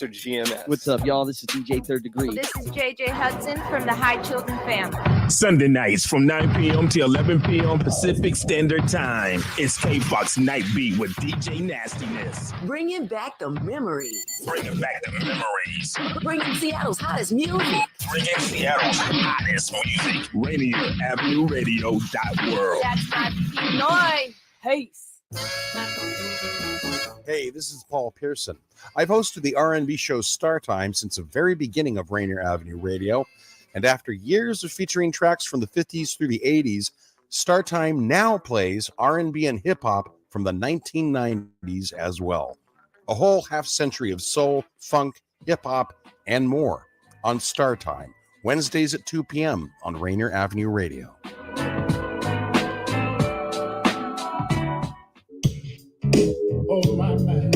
producer GMS. What's up, y'all? This is DJ Third Degree. This is JJ Hudson from the High Children family. Sunday nights from 9 p.m. to 11 p.m. Pacific Standard Time. It's K-Fox Night Beat with DJ Nastiness. Bringing back the memories. Bringing back the memories. Bringing Seattle's hottest music. Bringing Seattle's hottest music. Rainier Avenue Radio .world. That's my Vicky Norb. Peace. Hey, this is Paul Pearson. I've hosted the R&B show Star Time since the very beginning of Rainier Avenue Radio. And after years of featuring tracks from the 50s through the 80s, Star Time now plays R&B and hip-hop from the 1990s as well. A whole half century of soul, funk, hip-hop, and more on Star Time, Wednesdays at 2 p.m. on Rainier Avenue Radio. Oh, my man.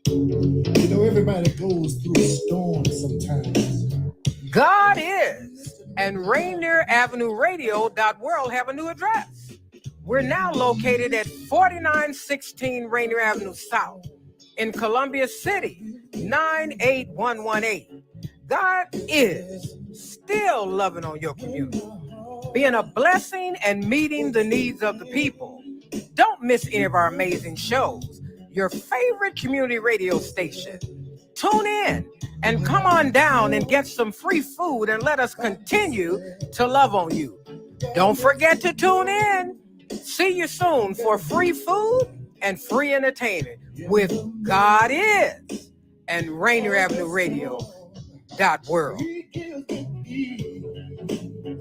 You know, everybody goes through a storm sometimes. God is, and Rainier Avenue Radio .world have a new address. We're now located at 4916 Rainier Avenue South in Columbia City, 98118. God is still loving on your community, being a blessing and meeting the needs of the people. Don't miss any of our amazing shows. Your favorite community radio station. Tune in and come on down and get some free food and let us continue to love on you. Don't forget to tune in. See you soon for free food and free entertainment with God Is and Rainier Avenue Radio .world.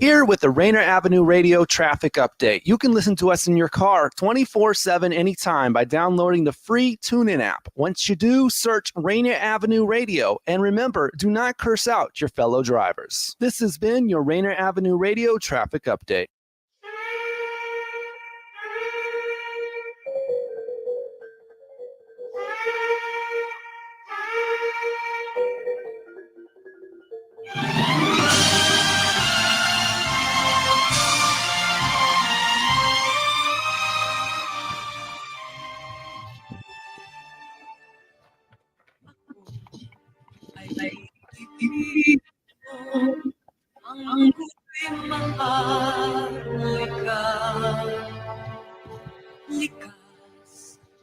Here with the Rainier Avenue Radio traffic update. You can listen to us in your car 24/7 anytime by downloading the free TuneIn app. Once you do, search Rainier Avenue Radio. And remember, do not curse out your fellow drivers. This has been your Rainier Avenue Radio traffic update.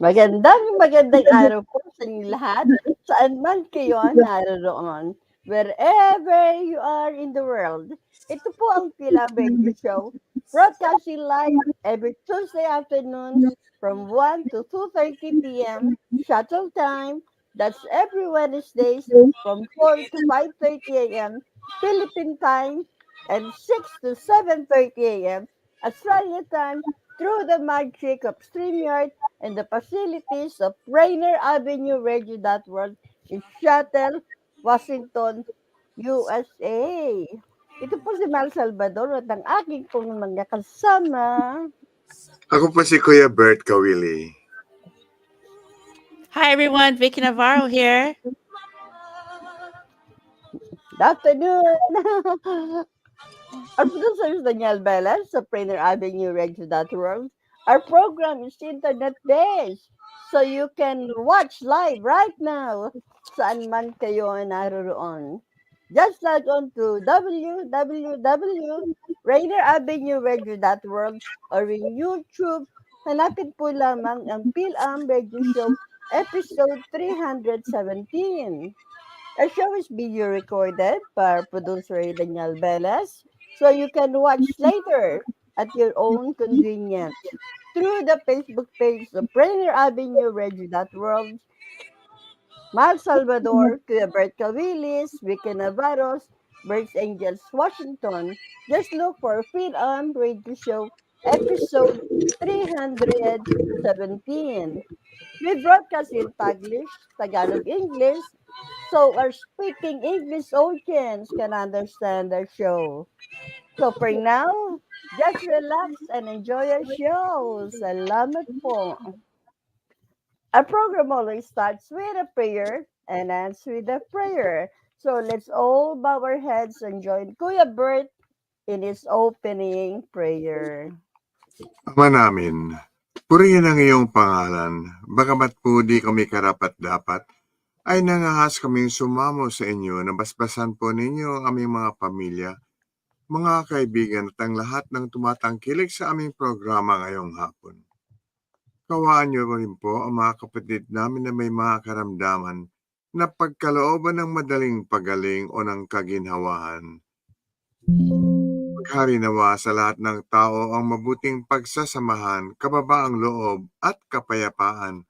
Magandang araw po sa inyo lahat, saan man kayo naroon, wherever you are in the world. Ito po ang Fil-Am Radio Show, broadcasting live every Tuesday afternoon from 1 to 2:30 p.m. Shuttle time. That's every Wednesdays from 4 to 5:30 a.m. Philippine time and 6 to 7:30 a.m. Australia time through the magic of StreamYard and the facilities of Rainier Avenue Radio .world in Seattle, Washington, USA. Ito po si Salvador at ang aking pong mga kasama. Ako po si Kuya Bert Kawili. Hi everyone, Vicky Navarro here. Good afternoon. Our producer is Daniel Velas of Rainier Avenue Radio .world. Our program is internet-based, so you can watch live right now saan man kayo naroon. Just log on to www.rainieravenueradio.world or in YouTube. Hanapin po lamang ang Fil-Am Radio Show episode 317. Our show is video recorded by our producer Daniel Velas, so you can watch later at your own convenience through the Facebook page of Rainier Avenue Radio .world. Salvador, Kuya Bert Cawilis, Vicky Navarro, Bert's Angels, Washington. Just look for Fil-Am Radio Show episode 317. We broadcast in Tagalog, English, so our speaking English audience can understand our show. So for now, just relax and enjoy our show. Salamat po. Our program always starts with a prayer and ends with a prayer. So let's all bow our heads and join Kuya Bert in his opening prayer. Ama namin, Purihin ang iyong pangalan, bagamat po di kami karapat-dapat, ay nangahas kaming sumamo sa inyo na basbasan po ninyo ang aming mga pamilya, mga kaibigan at ang lahat ng tumatangkilik sa aming programa ngayong hapon. Kawaan niyo rin po ang mga kapatid namin na may mga karamdaman na pagkalooban ng madaling pagaling o ng kaginhawahan. Maghari nawa sa lahat ng tao ang mabuting pagsasamahan, kababaang loob at kapayapaan,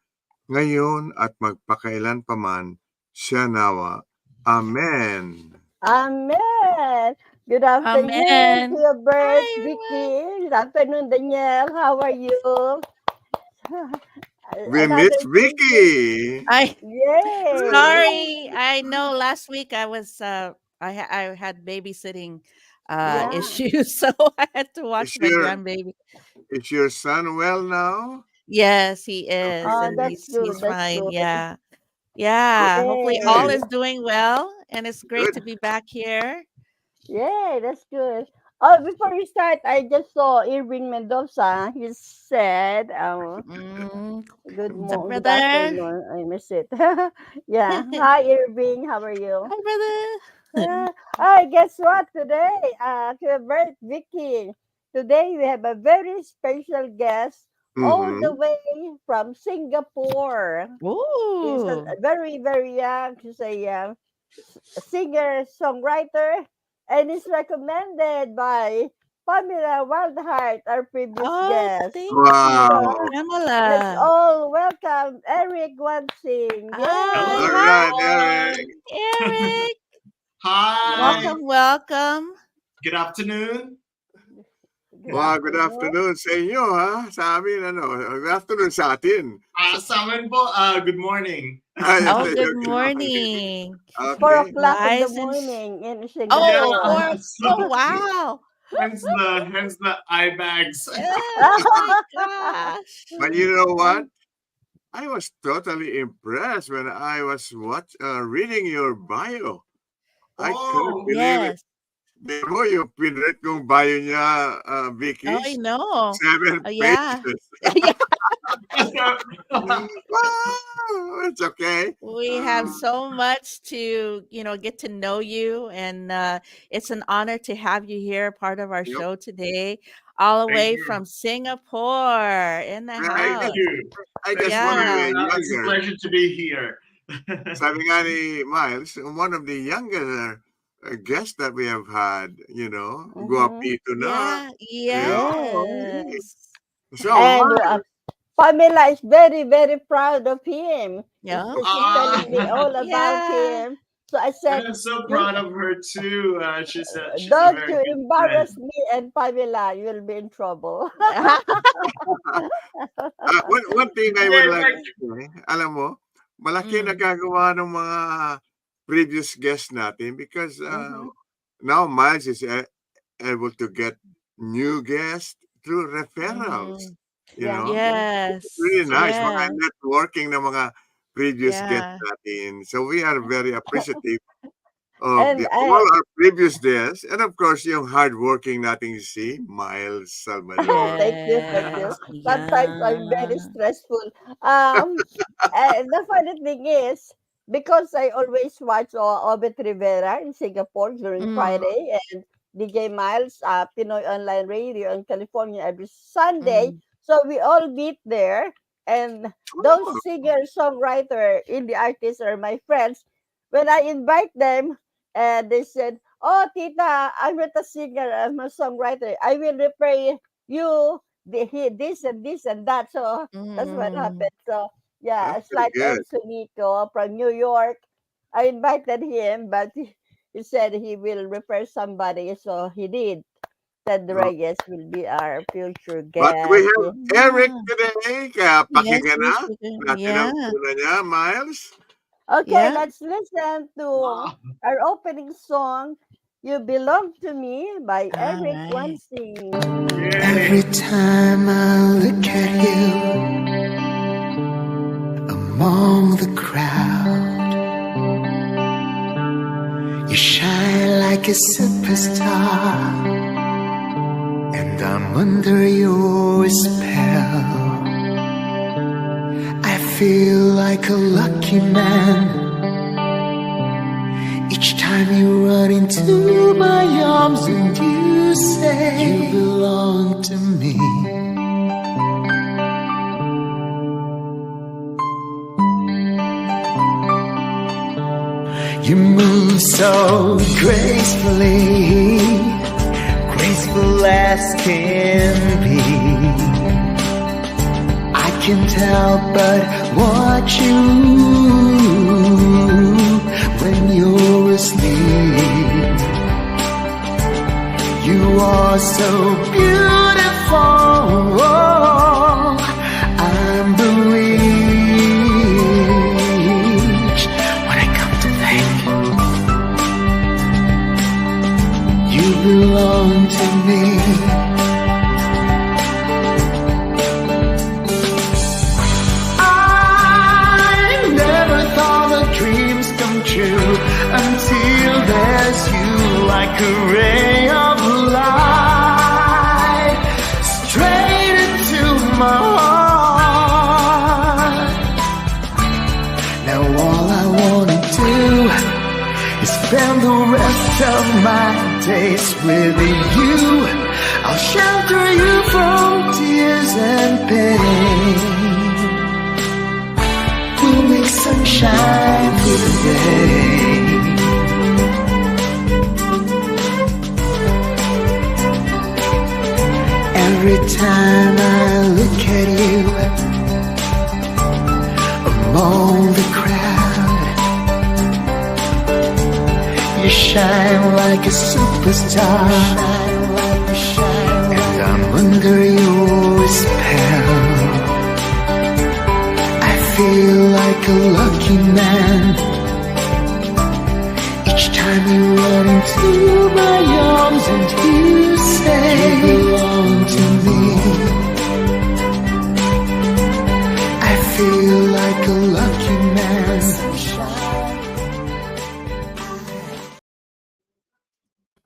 ngayon at magpakailan paman, siya nawa. Amen. Amen. Good afternoon, Amen. Kuya Bert, Hi, Vicky. Good afternoon, Danielle. How are you? We Another miss Vicky. Yay. Sorry. I know last week I was I had babysitting Yeah. issues, so I had to watch my grandbaby. Is your son well now? Yes, he is, Oh, and that's good. he's That's fine. good. Yeah. Yeah. Hopefully all Yay. is doing well, and it's great Good. to be back here. Yay, that's good. Oh, before we start, I just saw Irving Mendoza. He said, Mm. good What's up, good brother? afternoon. I miss it. Yeah. Hi, Irving. How are you? Hi, brother. Hi, guess what? Today, Kuya Bert, Vicky. Today we have a very special guest all the Mhm. way from Singapore. She's Ooh. very, very young. She's a singer, songwriter, and is recommended by Pamela Wildheart, our previous Oh, guest. thank Wow. you, Let's Pamela. all welcome Eric Guansing. All Yay! right, Eric. Eric. Hi. Welcome. Good afternoon. Wow, good afternoon sa inyo, ha? Sa amin, good afternoon sa atin. Sa amin po, good morning. Ay, Oh, okay, good okay. morning. 4 Okay. o'clock in the Rise and morning in Oh, Singapore. oh, wow. Hence the eye bags. Oh my gosh. But you know what? I was totally impressed when I was reading your bio. I couldn't Oh, believe it. Yes. Di mo yung pinread kong bio niya, Oh, I Vicky? know. 7 Oh, yeah. pages. Yeah. Wow, it's okay. We have so much to, get to know you, and it's an honor to have you here, part of our Yep. show today, all the Thank way you. from Singapore in the I Thank house. you. guess one of Yeah. the It's a younger, pleasure to be here. sabi nga ni Miles, one of the younger guests that we have had, guapito na. Yeah. Yeah. Yes. So, And Miles, Pamela is very, very proud of him. Yeah. She's telling me all about Yeah. him. So I And said, I'm so proud of her too. She's a don't very you good embarrass friend. me and Pamela, you will be in trouble. one thing I would like to say, alam mo, malaki Mm. nagagawa ng mga previous guests natin because Mhm. now Miles is able to get new guests through referrals. Mhm. Yeah. Yes. It's really nice Yeah. mga networking ng mga previous guests Yeah. natin. So we are very appreciative of And all our previous guests and of course yung hardworking nating si Miles Salvador. thank you, thank you. Yes. Sometimes I'm very Yeah. stressful. The funny thing is, because I always watch Obet Rivera in Singapore during Mm. Friday and DJ Miles, Pinoy Online Radio in California every Sunday. Mm. So we all meet there. And those Oh, singer-songwriter, indie artists are my friends. When I invite them, they said, "Oh, Tita, I'm not a singer. I'm a songwriter. I will refer you this and this and that." So that's what Mm. happened. So yeah, that's it's pretty like good. Sunico from New York. I invited him, but he said he will refer somebody, so he did. Ted Oh. Reyes will be our future But we guest. have Eric Yeah. today, kaya Yes, pakinggan na yes, we do. natin ang Yeah. una niya, Miles. Okay, Yeah. let's listen to Wow. our opening song, You Belong to Me by All Eric right. Guansing. Yay. Time I look at you among the crowd, you shine like a superstar, and I'm under your spell. feel like a lucky man each time you run into my arms and you say you belong to me. You move so gracefully, graceful as can be. I can't help but watch you when you're asleep. You are so beautiful, I'm bewitched when I come to think you belong to me. Until there's you, like a ray of light straight into my heart. Now all I wanna do is spend the rest of my days with you. I'll shelter you from tears and pain. We'll make sunshine for the day. Every time I look at you among the crowd, you shine like a superstar, and I'm under your spell. I feel like a lucky man each time you run into my arms and you say you belong to me. I feel like a lucky man.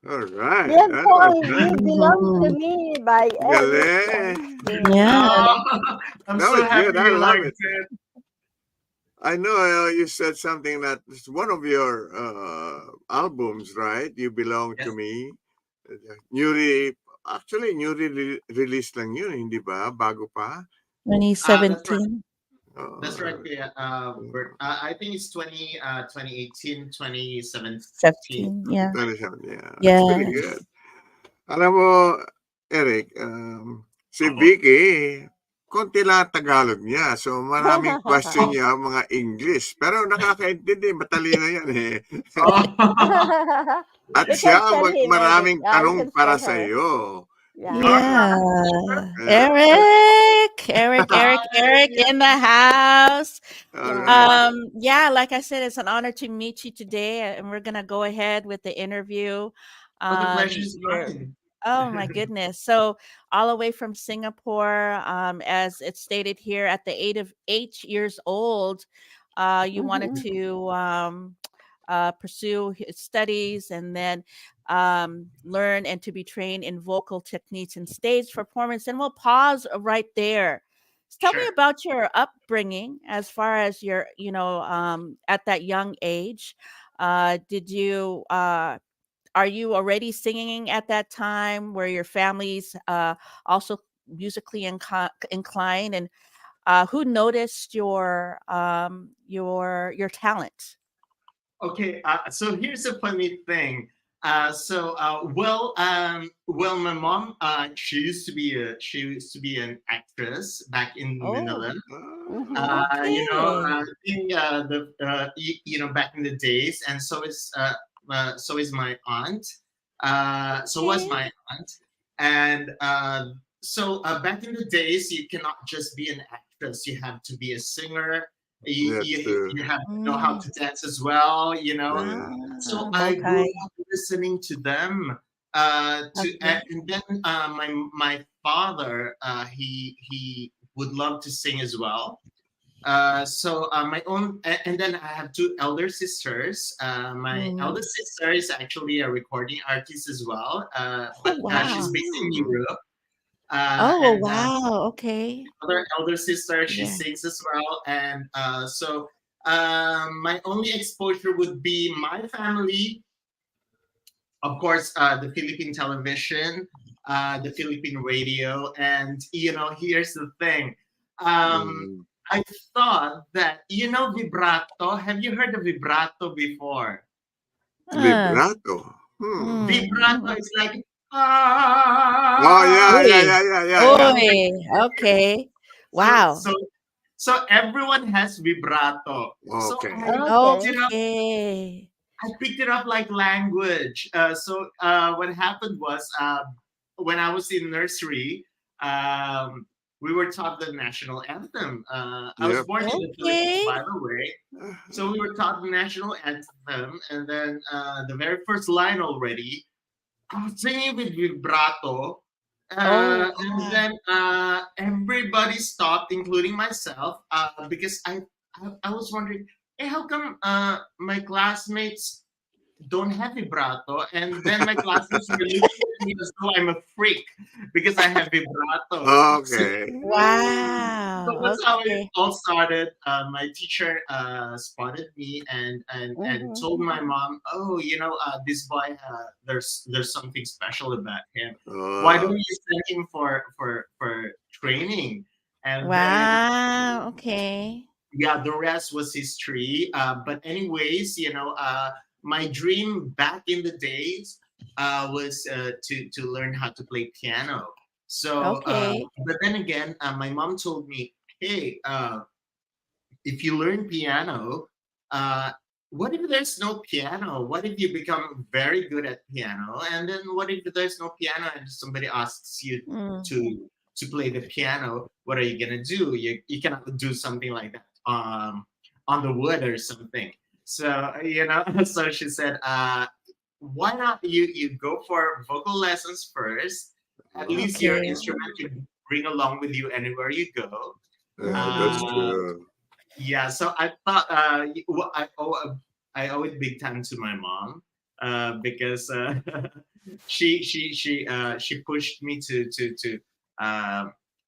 All right. Yan That po was ang You nice. Belong to Me by Eric Galing. Guansing. I'm That so was happy good. I you love liked it. it. I know you said something that it's one of your albums, right? You Belong to Yes. Me. Newly released lang yun, hindi ba? Bago pa? That's right. 2017. That's right, Kuya Bert. I think it's 2018, 2017. 17, yeah. 27, yeah. That's Yeah. pretty good. Alam mo, Eric, si Vicky, konti lang Tagalog niya. So maraming question niya mga English. Pero nakakaintindi, matalino yan eh. At You siya can ang tell him, Eric. maraming You tanong can para tell sa her. iyo. Yeah. Yeah. Yeah. Eric in the house. All right. Yeah, like I said, it's an honor to meet you today, and we're gonna go ahead with the interview. Oh, the pleasure is You're mine. Oh my goodness. So all the way from Singapore, as it's stated here, at the age of 8 years old, you wanted Mhm. to pursue his studies and then learn and to be trained in vocal techniques and stage performance. And we'll pause right there. So tell me Sure. about your upbringing as far as your, at that young age. Did you Are you already singing at that time? Were your families also musically inclined? And who noticed your talent? Okay, so here's a funny thing. My mom, she used to be an actress back in Manila. Oh, Mhm. I think back in the days, and so is my aunt. So was okay. my aunt, and back in the days, you cannot just be an actress. You have to be a singer. That's true. You have to know how to dance as well. Yeah. So Bow I grew tie. up listening to them. Okay. And then my father, he would love to sing as well. My own, and then I have two elder sisters. My Mm. eldest sister is actually a recording artist as well, Oh, but she's wow. based in Europe. Oh, And wow. Okay. other elder sister, she Yeah. sings as well. And so my only exposure would be my family, of course, the Philippine television, the Philippine radio. And, here's the thing. Mm. I thought that, vibrato. Have you heard of vibrato before? Uh, Vibrato. Vibrato is like, Oh, yeah, yeah, Oy. yeah, yeah, yeah, yeah. Oy. Okay. So, Wow. so everyone has vibrato. So Okay. I picked it up. Okay. I picked it up like language. What happened was when I was in nursery, um, we were taught the national anthem. I was Yep. born in the Philippines, Okay. by the way. So we were taught the national anthem, and then the very first line already, I was singing with vibrato. Oh, And wow. then everybody stopped, including myself, because I was wondering, hey, how come my classmates don't have vibrato? And then my classmates were looking at me as though I'm a freak because I have vibrato. So, Okay. so Wow. that's how it Okay. all started. My teacher spotted me and told my mom, "Oh, this boy, there's something special about him. Why don't you send him for training?" And then Wow. Okay. yeah, the rest was history. But anyways, my dream back in the days was to learn how to play piano. So, Okay. but then again, my mom told me, "Hey, if you learn piano, uh, what if there's no piano? What if you become very good at piano, and then what if there's no piano and somebody asks you Mm. to play the piano? What are you gonna do? You cannot do something like that on the wood or something." So so she said, "Why not you go for vocal lessons first? At least your Okay. instrument can bring along with you anywhere you go." Yeah, that's Mm. Uh, true. yeah, so I thought I owe it big time to my mom because she pushed me to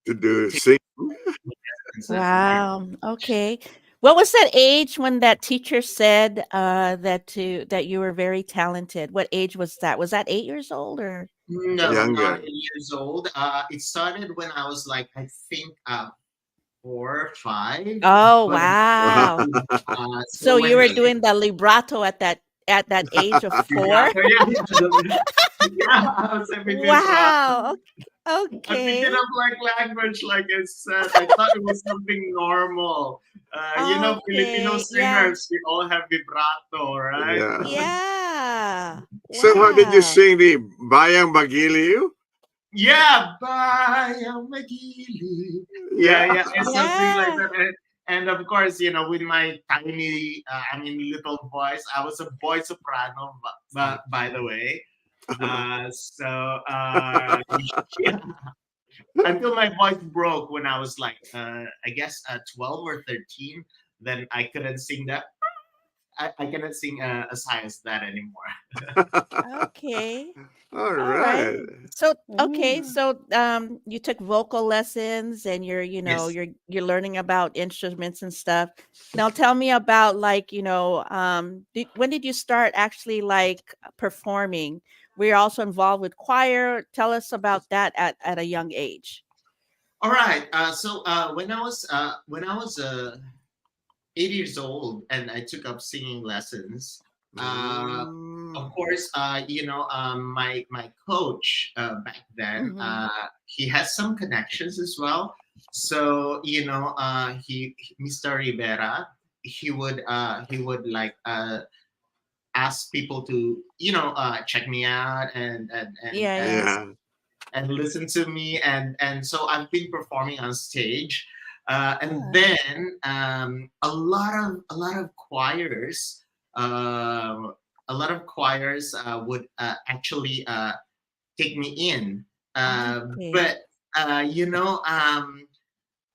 To do take sing. lessons and learn. Wow. Okay. What was that age when that teacher said that you were very talented? What age was that? Was that 8 years old or? No, not Younger. 8 years old. It started when I was like I think 4 or 5, Oh, but wow. so So you when were she doing the vibrato at that age of 4? vibrato, yeah, I was a bit Wow. I picked it Okay. up like language, like I said. I thought it was something normal. Filipino Okay. Yeah. singers, we all have vibrato, right? Yeah. Yeah. So how did you Wow. sing the Bayang Bagiliw? Yeah, bayang magili. Yeah, Yeah. yeah, it's something like Yeah. that. And of course, with my tiny, little voice, I was a boy soprano, by the way. Yeah, until my voice broke when I was like, I guess 12 or 13. Then I couldn't sing that. I cannot sing as high as that anymore. Okay. All All right. right. So okay, Mm. so you took vocal lessons and Yes. you're learning about instruments and stuff. Now tell me about like, when did you start actually like performing? We're also involved with choir. Tell us about that at a young age. All right. So when I was 8 years old and I took up singing lessons. Of Mm. course, my coach back then, Mm-hmm. he has some connections as well. So Mr. Rivera, he would like ask people to check me out Yeah, yeah. Yeah. and listen to me, and so I've been performing on stage, and Oh, then a lot of choirs, would actually take me in, okay. but uh, you know um,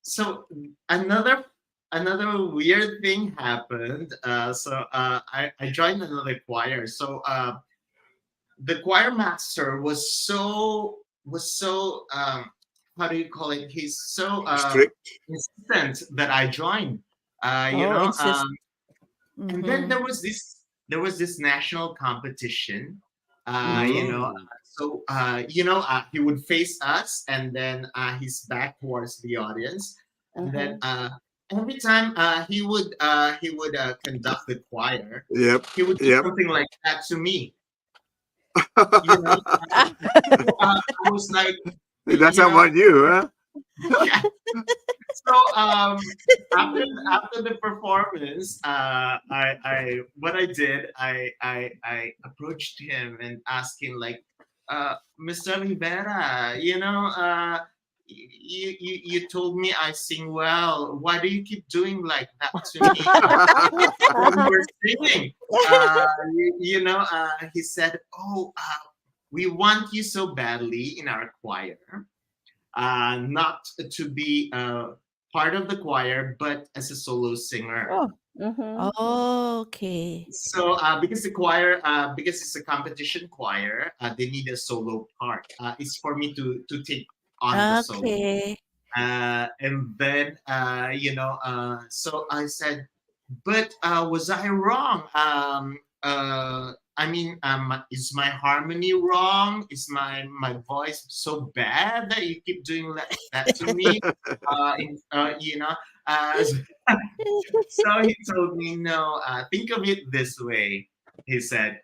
so another weird thing happened. I joined another choir. So the choir master was so how do you call it? He's so Strict. insistent that I join. You Oh, know, insist. and then Mm-hmm. there was this national competition. You know, Mm. so he would face us, and then his back towards the audience, and then every time he would conduct the choir, Yep. he would do Yep. something like that to me. You know, I was like, That's you not know, what you, huh? yeah. So after the performance, what I did, I approached him and asked him like, Mr. Rivera, you told me I sing well. Why do you keep doing like that to me when we're singing? He said, "Oh, we want you so badly in our choir, not to be part of the choir, but as a solo singer." Oh, Mm-hmm. okay. So because it's a competition choir, they need a solo part. It's for me to take on the solo. Okay. And then so I said, but was I wrong? Is my harmony wrong? Is my voice so bad that you keep doing that to me? So he told me, no, think of it this way. He said,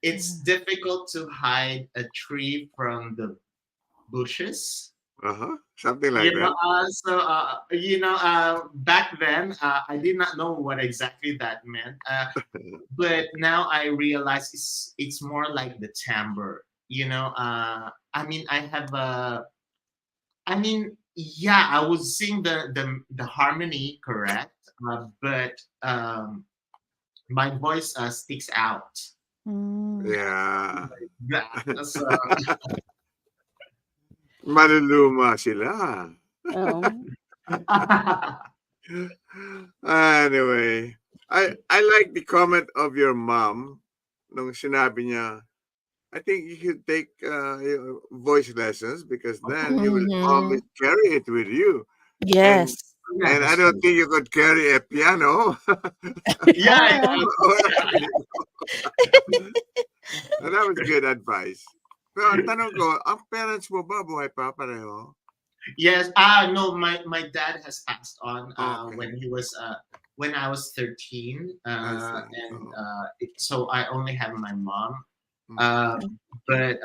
it's difficult to hide a tree from the bushes. Something like that. Back then, I did not know what exactly that meant. But now I realize it's more like the timbre. I would sing the harmony correct, but my voice sticks out. Yeah. Yeah. So, Maluluma sila. Oh. Anyway, I like the comment of your mom nung sinabi niya, I think you should take voice lessons because then you will always carry it with you. Yes. And I don't think you could carry a piano. Yeah. That was good advice. Pero ang tanong ko, ang parents mo ba buhay pa pareho? Yes. No, my dad has passed on when I was 13, so I only have my mom. But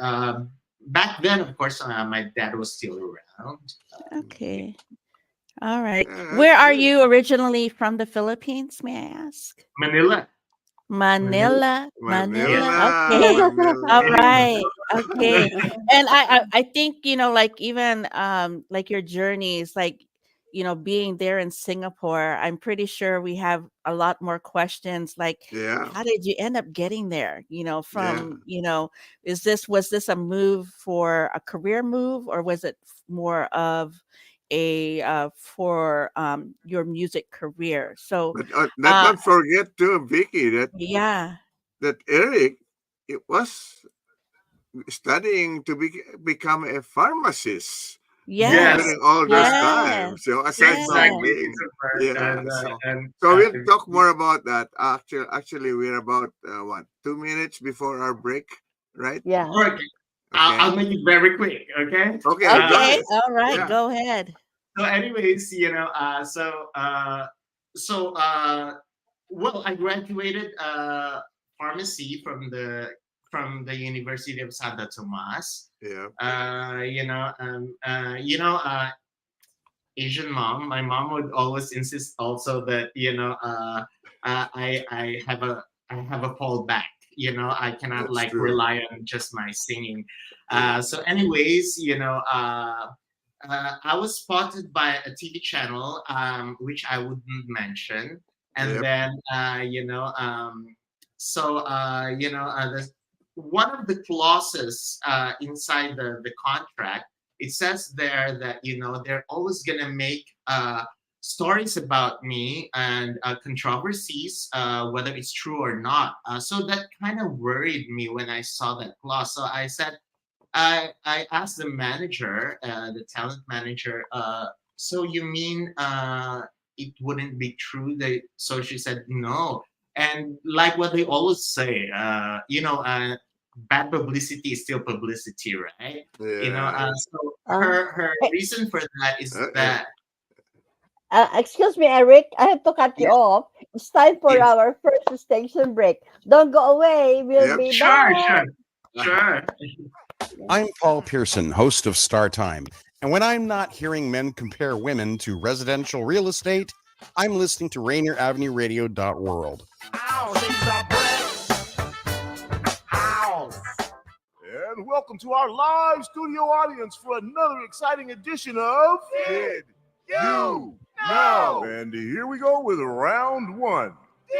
back then, of course, my dad was still around. Okay. All right. Where are you originally from the Philippines, may I ask? Manila. Manila. Manila. Okay. Manila. All right. Okay. And I think, like even like your journeys, like, being there in Singapore, I'm pretty sure we have a lot more questions like, Yeah. how did you end up getting there? Was this a move for a career move, or was it more of for your music career? So But not forget too, Vicky, yeah. that Eric, it was studying to become a pharmacist Yes. during all this Yes. time. So aside from Exactly. being, yeah. And So we'll talk more about that. Actually, we're about 2 minutes before our break, right? Yeah. Okay. I'll make it very quick. Okay. Okay. Okay. All right. Yeah. Go ahead. So, anyways, well, I graduated pharmacy from the University of Santa Tomas. Yeah. Asian mom. My mom would always insist also that I have a fallback. I cannot That's like true. rely on just my singing. So, anyways, I was spotted by a TV channel, which I wouldn't mention, and Yep. then one of the clauses inside the contract, it says there that they're always gonna make stories about me and controversies, whether it's true or not. So that kind of worried me when I saw that clause. So I said, I asked the manager, the talent manager, so you mean it wouldn't be true? So she said no. And like what they always say, bad publicity is still publicity, right? So her reason for that is that. Excuse me, Eric. I have to cut you off. It's time for our first station break. Don't go away. We'll be back. Sure. I'm Paul Pearson, host of Star Time. And when I'm not hearing men compare women to residential real estate, I'm listening to Rainier Avenue Radio.world. And welcome to our live studio audience for another exciting edition of Did You Know? And here we go with round one.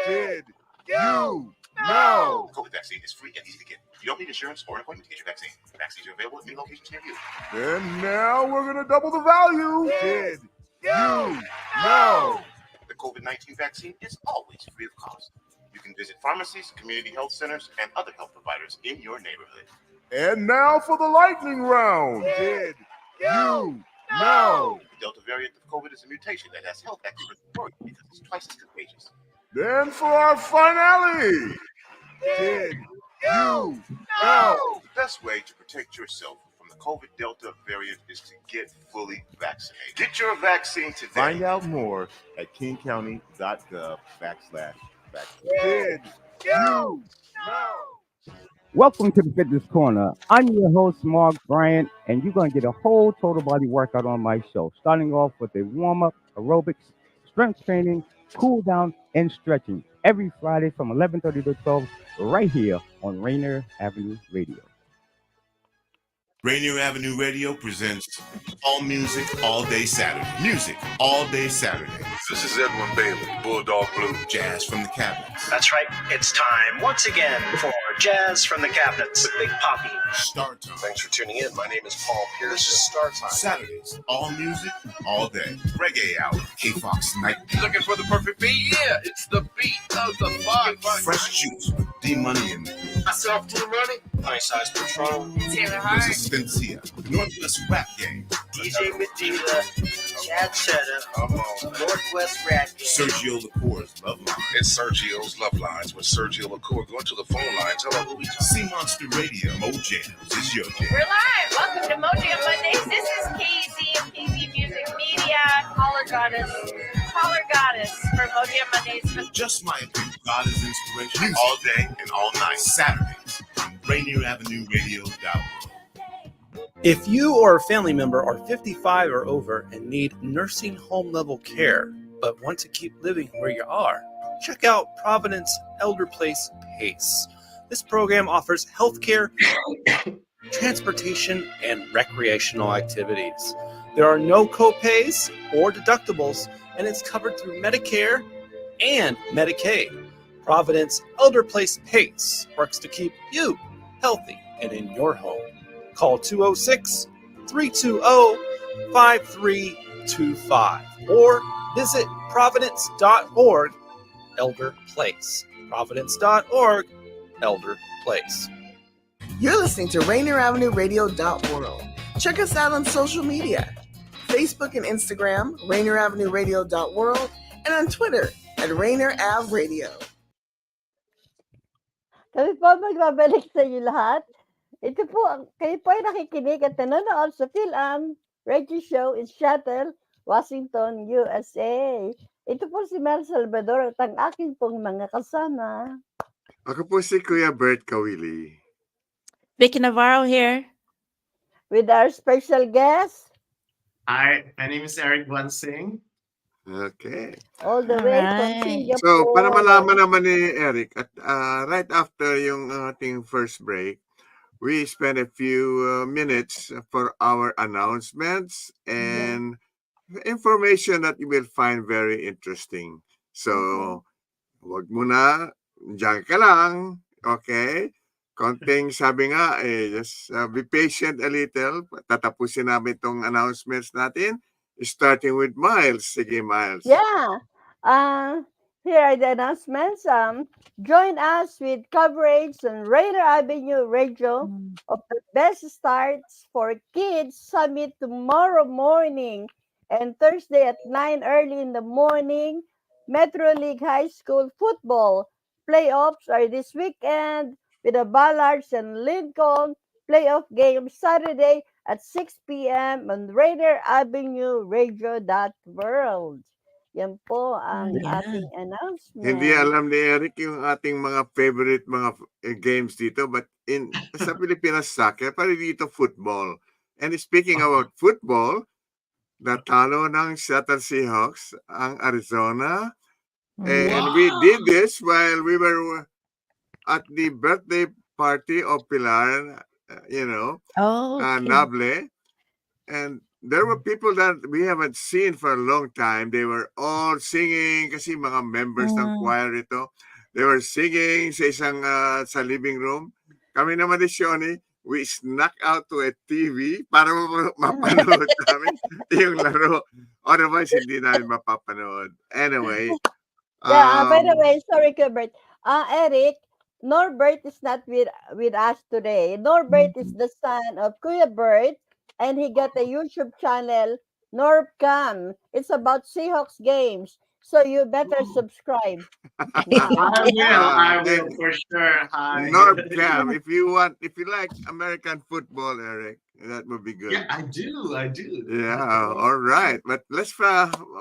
Did you know? COVID vaccine is free and easy to get. You don't need insurance or an appointment to get your vaccine. Vaccines are available at many locations near you. And now we're going to double the value. Did you know? The COVID-19 vaccine is always free of cost. You can visit pharmacies, community health centers, and other health providers in your neighborhood. And now for the lightning round. Did you know? The Delta variant of COVID is a mutation that has health experts worried because it's twice as contagious. Then for our finale. Did you know? The best way to protect yourself from the COVID Delta variant is to get fully vaccinated. Get your vaccine today. Find out more at kingcounty.gov/vaccine. Did you know? Welcome to the Fitness Corner. I'm your host, Mark Bryant, and you're going to get a whole total body workout on my show, starting off with a warm-up, aerobics, strength training, cool down, and stretching every Friday from 11:30 to 12 right here on Rainier Avenue Radio. Rainier Avenue Radio presents All Music All Day Saturday. Music all day Saturday. This is Edwin Bailey, Bulldog Blue. Jazz from the Cabinets. That's right. It's time once again for Jazz from the Cabinets with Big Poppy. Start Time. Thanks for tuning in. My name is Paul Pierce. This is Start Time. Saturdays, all music, all day. Reggae Hour. K-Fox Night. Looking for the perfect beat? Yeah, it's the beat of the Fox. Fresh Juice with D-Money and Myself, D-Money. Nice Eyes Patron. Taylor Hart. Resistencia. Northwest Rap Gang. DJ Medina, Chad Cheddar, Northwest Rat Gang. Sergio Lacour's Love Line. It's Sergio's Love Lines with Sergio LaCour. Go to the phone line. Tell her who we talking. Sea Monster Radio. Mo Jams is your jam. We're live. Welcome to Mojo Mondays. This is KZ and PZ Music Media. Caller Goddess for Mojo Mondays. Just my opinion. God is inspiration. Music all day and all night. Saturdays on Rainier Avenue Radio.world. If you or a family member are 55 or over and need nursing home level care, but want to keep living where you are, check out Providence Elder Place PACE. This program offers healthcare, transportation, and recreational activities. There are no copays or deductibles, and it's covered through Medicare and Medicaid. Providence Elder Place PACE works to keep you healthy and in your home. Call 206-320-5325 or visit providence.org Elder Place. Providence.org Elder Place. You're listening to Rainier Avenue Radio.world. Check us out on social media. Facebook and Instagram, Rainier Avenue Radio.world, and on Twitter at Rainier Av Radio. Kami po magbabalik sa inyo lahat. Ito po, kayo po ay nakikinig at nanonood sa Fil-Am Radio Show in Seattle, Washington, USA. Ito po si Mel Salvador at ang aking pong mga kasama. Ako po si Kuya Bert Kawili. Vicky Navarro here. With our special guest. Hi, my name is Eric Guansing. Okay. All the way from Singapore. So, para malaman naman ni Eric, at right after yung ating first break, we spent a few minutes for our announcements and information that you will find very interesting. So, wag muna, diyan ka lang, okay? Konting sabi nga, just be patient a little. Tatapusin namin itong announcements natin, starting with Miles. Sige, Miles. Yeah. Here are the announcements. Join us with coverage on Rainier Avenue Radio of the Best Starts for Kids Summit tomorrow morning and Thursday at 9 early in the morning. Metro League High School football playoffs are this weekend with the Ballards and Lincoln playoff game Saturday at 6 p.m. on Rainier Avenue Radio.world. Yan po ang ating announcement. Hindi alam ni Eric yung ating mga favorite mga games dito, but sa Pilipinas soccer, pari dito football. And speaking about football, natalo ng Seattle Seahawks ang Arizona. And we did this while we were at the birthday party of Pilar, Nable. And there were people that we haven't seen for a long time. They were all singing kasi mga members ng choir ito. They were singing sa isang sa living room. Kami naman ni Shoni, we snuck out to a TV para mapanood namin yung laro. Otherwise, hindi namin mapapanood. Anyway. By the way, sorry, Kuya Bert. Eric, Norbert is not with us today. Norbert is the son of Kuya Bert, and he got a YouTube channel, NorbCam. It's about Seahawks games. So you better subscribe. I will for sure. NorbCam. If you like American football, Eric, that would be good. Yeah, I do. Yeah, all right. But let's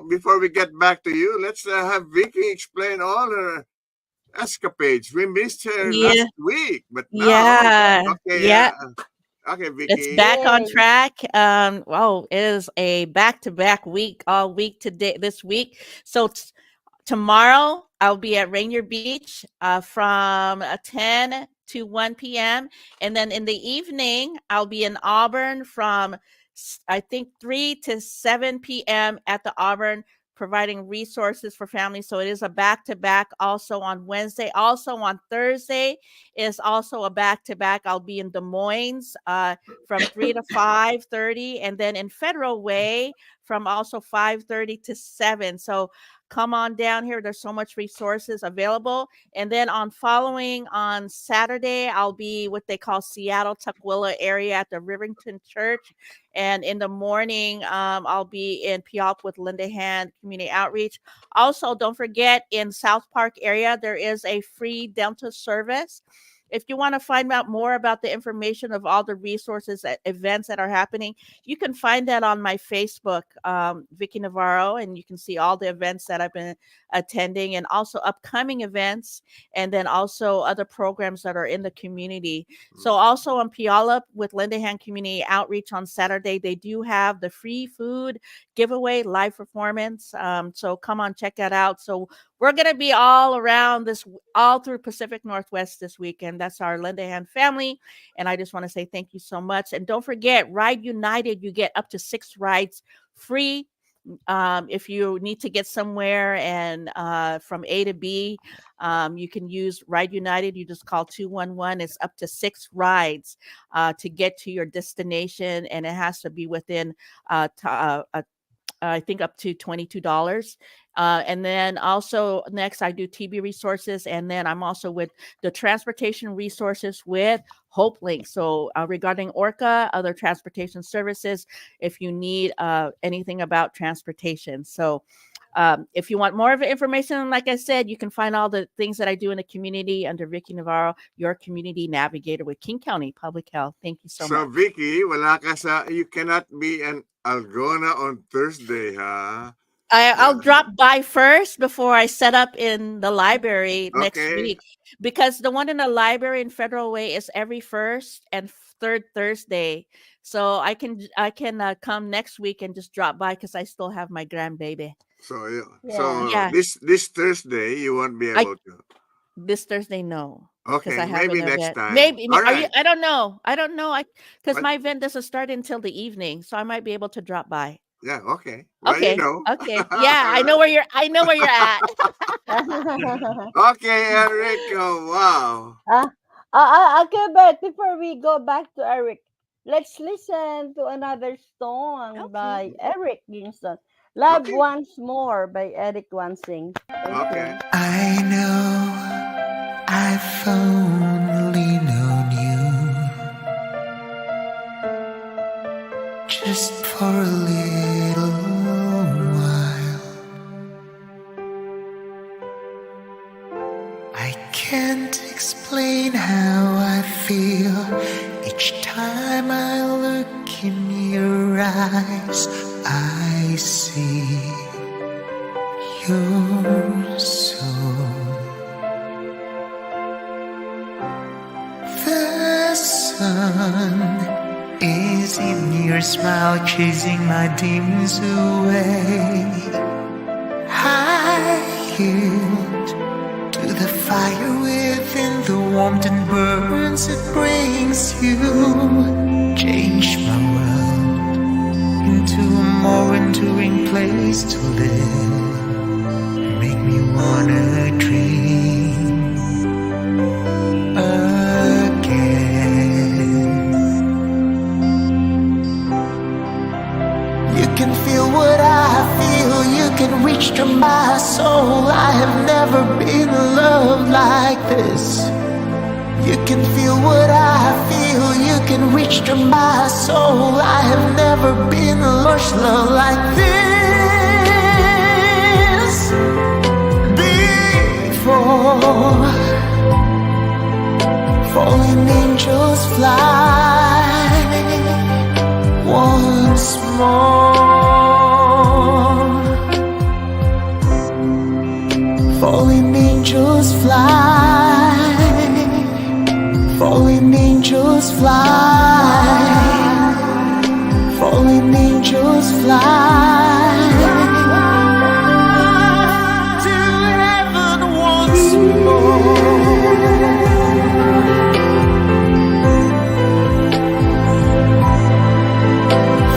before we get back to you, let's have Vicky explain all her escapades. We missed her last week, but now, okay, Vicky. It's back on track. It is a back-to-back week, all week today, this week. So tomorrow I'll be at Rainier Beach from 10 to 1 p.m. And then in the evening, I'll be in Auburn from, I think, 3 to 7 p.m. at the Auburn, providing resources for families. So it is a back-to-back also on Wednesday. Also on Thursday is also a back-to-back. I'll be in Des Moines from 3 to 5:30, and then in Federal Way from also 5:30 to 7. So come on down here. There's so much resources available. And then following on Saturday, I'll be what they call Seattle Tukwila area at the Rivington Church. And in the morning, I'll be in Puyallup with Linda Hand Community Outreach. Also, don't forget, in South Park area, there is a free dental service. If you want to find out more about the information of all the resources, events that are happening, you can find that on my Facebook, Vicky Navarro, and you can see all the events that I've been attending and also upcoming events, and then also other programs that are in the community. So also on Puyallup with Linda Hand Community Outreach on Saturday, they do have the free food giveaway live performance. So come on, check that out. So we're going to be all around all through Pacific Northwest this weekend. That's our Linda Hand family. And I just want to say thank you so much. And don't forget, Ride United, you get up to 6 rides free. If you need to get somewhere and from A to B, you can use Ride United. You just call 211. It's up to 6 rides to get to your destination. And it has to be within I think up to $22. And then also next I do TB resources. And then I'm also with the transportation resources with Hopelink. So regarding Orca, other transportation services, if you need anything about transportation. So if you want more of information, like I said, you can find all the things that I do in the community under Vicky Navarro, your community navigator with King County Public Health. Thank you so much. So Vicky, you cannot be an Algona on Thursday, huh? I'll drop by first before I set up in the library next week, because the one in the library in Federal Way is every first and third Thursday. So I can come next week and just drop by because I still have my grandbaby. So this Thursday you won't be able to. This Thursday, no. Okay, I have maybe an next event. time. Maybe All are you? right. I don't know. Because my event doesn't start until the evening, so I might be able to drop by. Yeah. Okay. Well, Okay. you know. Okay. Yeah, I know where you're at. Okay, Eric. Oh, wow. Okay, but before we go back to Eric, let's listen to another song by Eric Guansing. Love Okay. Once More by Eric Guansing. Thank Okay. you. I know I've only known you just for a little while. I can't explain how I feel each time I look in your eyes. I see your soul. The sun is in your smile, chasing my demons away. I yield to the fire within, the warmth and burns it brings you. Change my world into a more enduring place to live. Make me wanna dream again. You can feel what I feel, you can reach to my soul. I have never been loved like this. You can feel what I feel, you can reach to my soul. I have never been lost love like this before. Falling angels fly once more. Falling angels fly. Falling angels fly. Falling angels fly to heaven once more.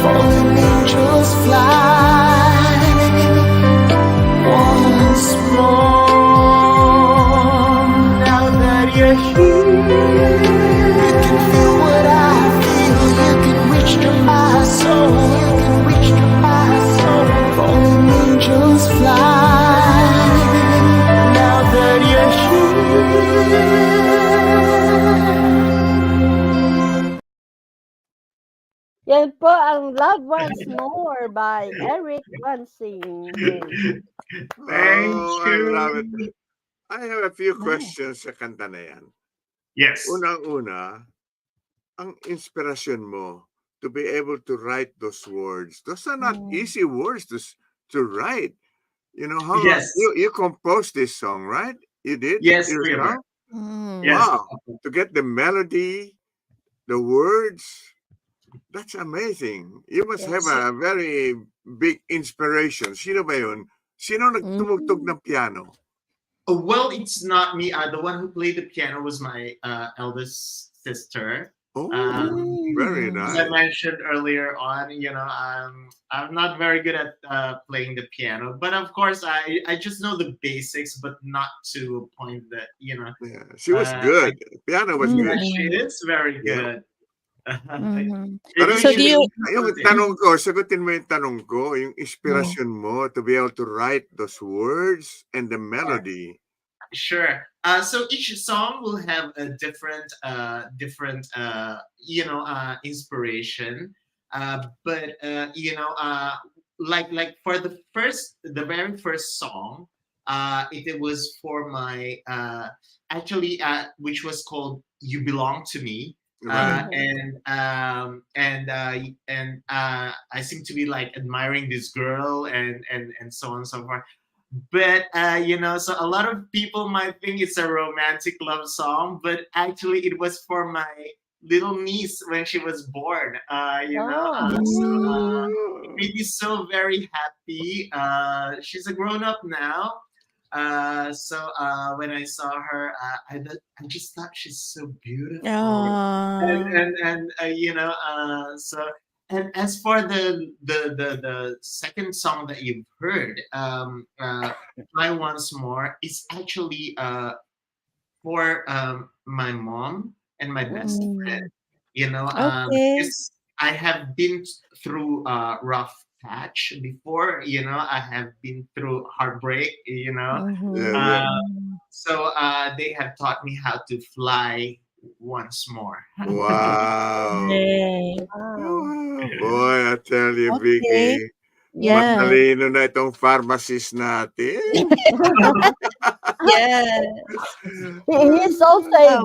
Falling angels fly once more. Now that you're here, you can feel what I feel. You can reach to my soul. You can reach to my soul. Falling angels fly. Now that you're here. Yan po ang Love Once More by Eric Guansing. Oh, I love it. I have a few questions sa kanta na yan. Yes. Unang-una, ang inspirasyon mo to be able to write those words. Those are not easy words to write. You know how Yes. you composed this song, right? You did Yes, Kuya yourself? Bert. Yes. Wow. To get the melody, the words, that's amazing. You must have a very big inspiration. Sino ba yun? Sino nagtumugtog ng piano? Well, it's not me. The one who played the piano was my eldest sister. Oh, very As I nice. mentioned earlier on, I'm not very good at playing the piano, but of course, I just know the basics, but not to a point that Yeah, she was good. Piano was Yeah, good. she is very Yeah. good. Pero So do you? yung tanong ko, sagutin mo yung tanong ko, yung inspiration mo to be able to write those words and the melody. Sure. So each song will have a different, inspiration. But like for the very first song, it was for my which was called "You Belong to Me." Right. I seem to be like admiring this girl and so on and so forth. But so a lot of people might think it's a romantic love song, but actually it was for my little niece when she was born. It made me so very happy. She's a grown up now. When I saw her, I just thought she's so beautiful. And as for the second song that you've heard, "Try Once More," is actually for my mom and my best friend. Okay. Because I have been through rough attached before. I have been through heartbreak. Mhm. So they have taught me how to fly once more. Wow. Yay. Boy, I tell you, Okay. Vicky, Yeah. matalino na itong pharmacist natin. Yes. He's also a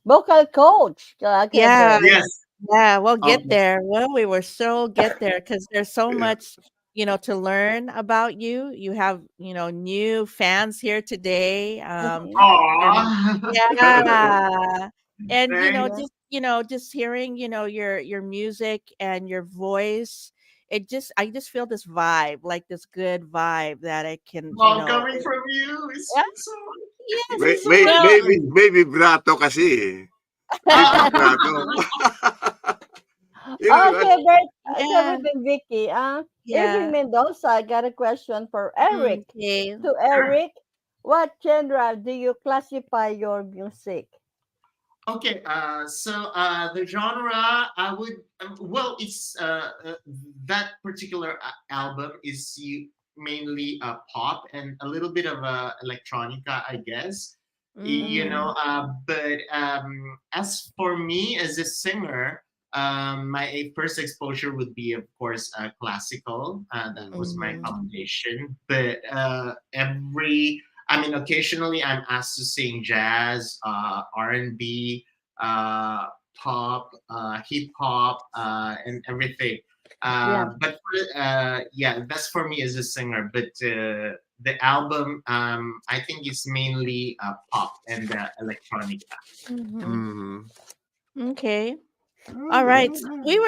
vocal coach. Kuya Yeah. Bert. Yes. Yeah, we'll get Um, there. Well, we will so get there because there's so much, to learn about you. You have, new fans here today. And Aw. yeah. And Thanks. just hearing, your music and your voice, I just feel this vibe, like this good vibe that I can, All coming from you. It's yeah, so. yes, May, it's may, so may, may vibrato kasi eh. May vibrato. You know what? Okay, Bert. yeah, Sabi din Vicky, Irving yeah. Mendoza got a question for Eric. Okay. To Eric, what genre do you classify your music? Okay, so the genre I would it's that particular album is mainly pop and a little bit of electronica, I guess. But as for me as a singer, my first exposure would be, of course, classical. That was my foundation. But occasionally I'm asked to sing jazz, R&B, pop, hip hop, and everything. But that's for me as a singer. But the album, I think it's mainly pop and electronica. Okay. All right. We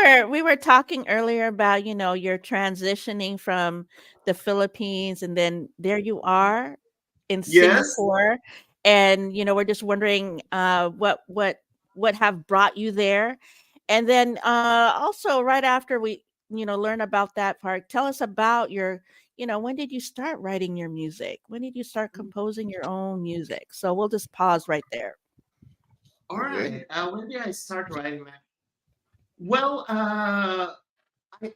were talking earlier about, you're transitioning from the Philippines and then there you are in Yes. Singapore. And, we're just wondering what have brought you there. And then also right after we, learn about that part, tell us about when did you start writing your music? When did you start composing your own music? So we'll just pause right there. All right. When did I start writing my? Well, I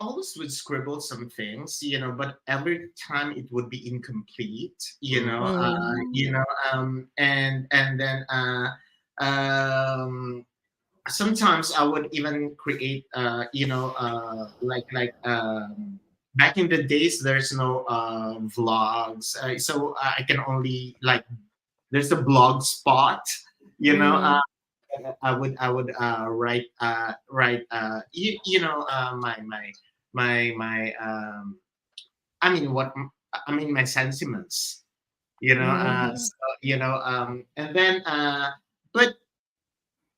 always would scribble some things, but every time it would be incomplete, and then sometimes I would even create, back in the days, there's no vlogs, so I can only there's a blog spot, I would write my sentiments, and then but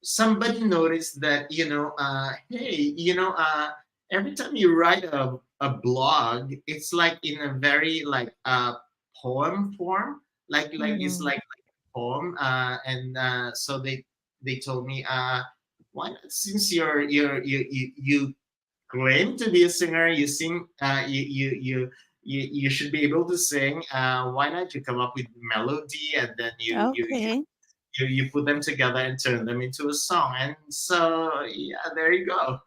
somebody noticed that hey, every time you write a blog, it's like in a very poem form, it's like a poem, and so they told me, why not, since you claim to be a singer, you sing, you should be able to sing, why not you come up with melody and then Okay. you put them together and turn them into a song, and so there you go.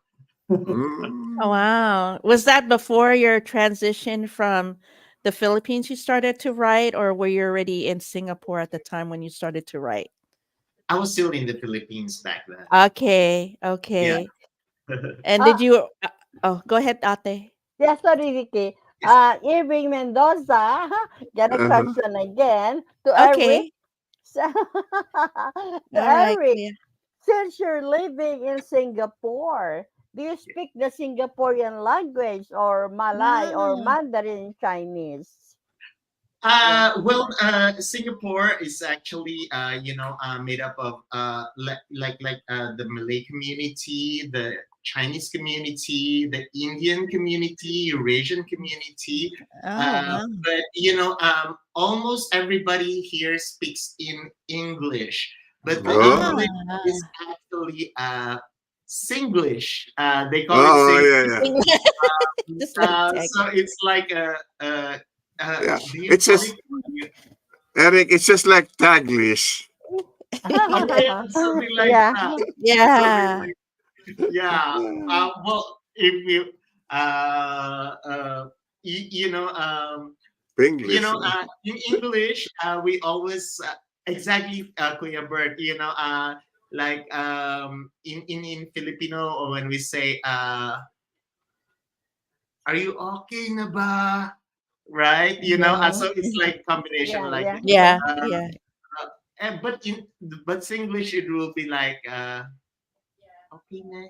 Oh, wow. Was that before your transition from the Philippines you started to write, or were you already in Singapore at the time when you started to write? I was still in the Philippines back then. Okay. Yeah. And did you go ahead, Ate. Yeah, sorry, Vicky. Irving Mendoza got a question again to Eric. Okay. To All right. Eric, Yeah. since you're living in Singapore, do you speak the Singaporean language or Malay or Mandarin Chinese? Well, Singapore is actually, made up of the Malay community, the Chinese community, the Indian community, Eurasian community. Wow. But almost everybody here speaks in English, but the Oh. English is actually Singlish. They call Oh, it yeah, Singlish. yeah. Just like tech. So it's like Yeah. do you It's call just, it? Eric, it's just like Taglish. Yeah, something like Yeah. that. Yeah. Yeah. Well, if you you know, English. in English, we always exactly, Kuya Bert, like in Filipino, or when we say, "Are you okay na ba?" Right? So it's like combination, like, Yeah, uh, yeah. but Singlish, it will be like, okay na.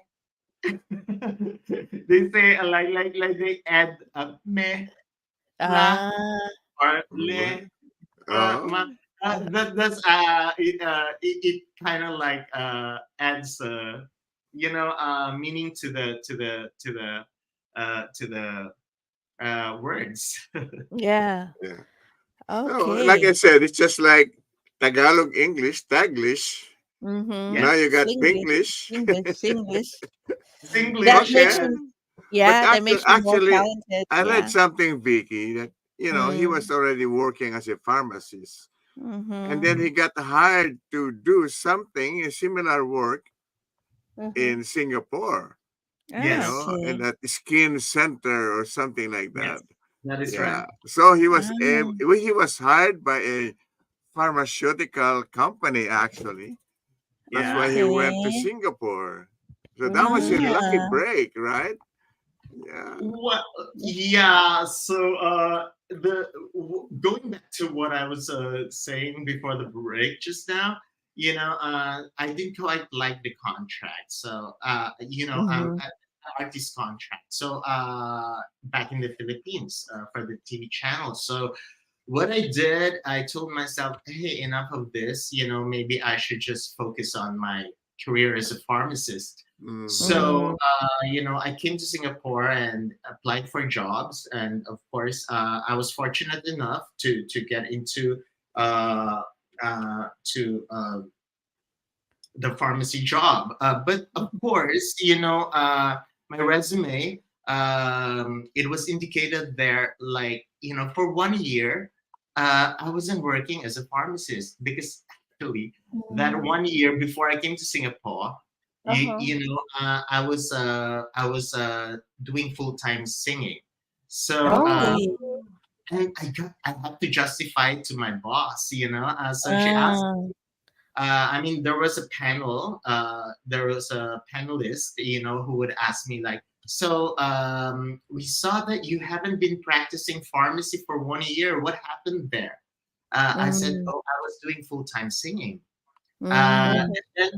They say like they add meh, la, Ah, or le, ma. That's it kind of like adds meaning to the words. yeah. Yeah. So, like I Okay. said, it's just like Tagalog, English, Taglish. Mm-hmm. Now you got Singlish, Pinglish. Singlish. That Singlish, makes Okay. yeah. you, But yeah, that makes you more actually, talented. I read Yeah. something, Vicky, that he Mm. was already working as a pharmacist, and then Mm-hmm. he got hired to do something, a similar work in Singapore. Yes, In Okay. that skin center or something like yes, that. that is right. Yeah. So Ah. he was hired by a pharmaceutical company actually. That's Yeah. why he went to Okay. Singapore. So that was a lucky Ah. break, right? Yeah. Well, yeah. So, going back to what I was saying before the break just now, I didn't quite like the contract. So, Mm-hmm. artist contract. So, back in the Philippines, for the TV channel. So, what I did, I told myself, hey, enough of this. Maybe I should just focus on my career as a pharmacist. So, Mm. I came to Singapore and applied for jobs, and of course, I was fortunate enough to get into uh, to the pharmacy job. But of course, my resume, it was indicated there, like, for 1 year, I wasn't working as a pharmacist because actually that Mm. 1 year before I came to Singapore, Uh-huh. I was doing full time singing. So, Oh. Okay. and I had to justify it to my boss. So she asked, Ah. I mean, there was a panel, there was a panelist, who would ask me, like, so we saw that you haven't been practicing pharmacy for 1 year. What happened there? I said, Mm. oh, I was doing full time singing. Mm. And then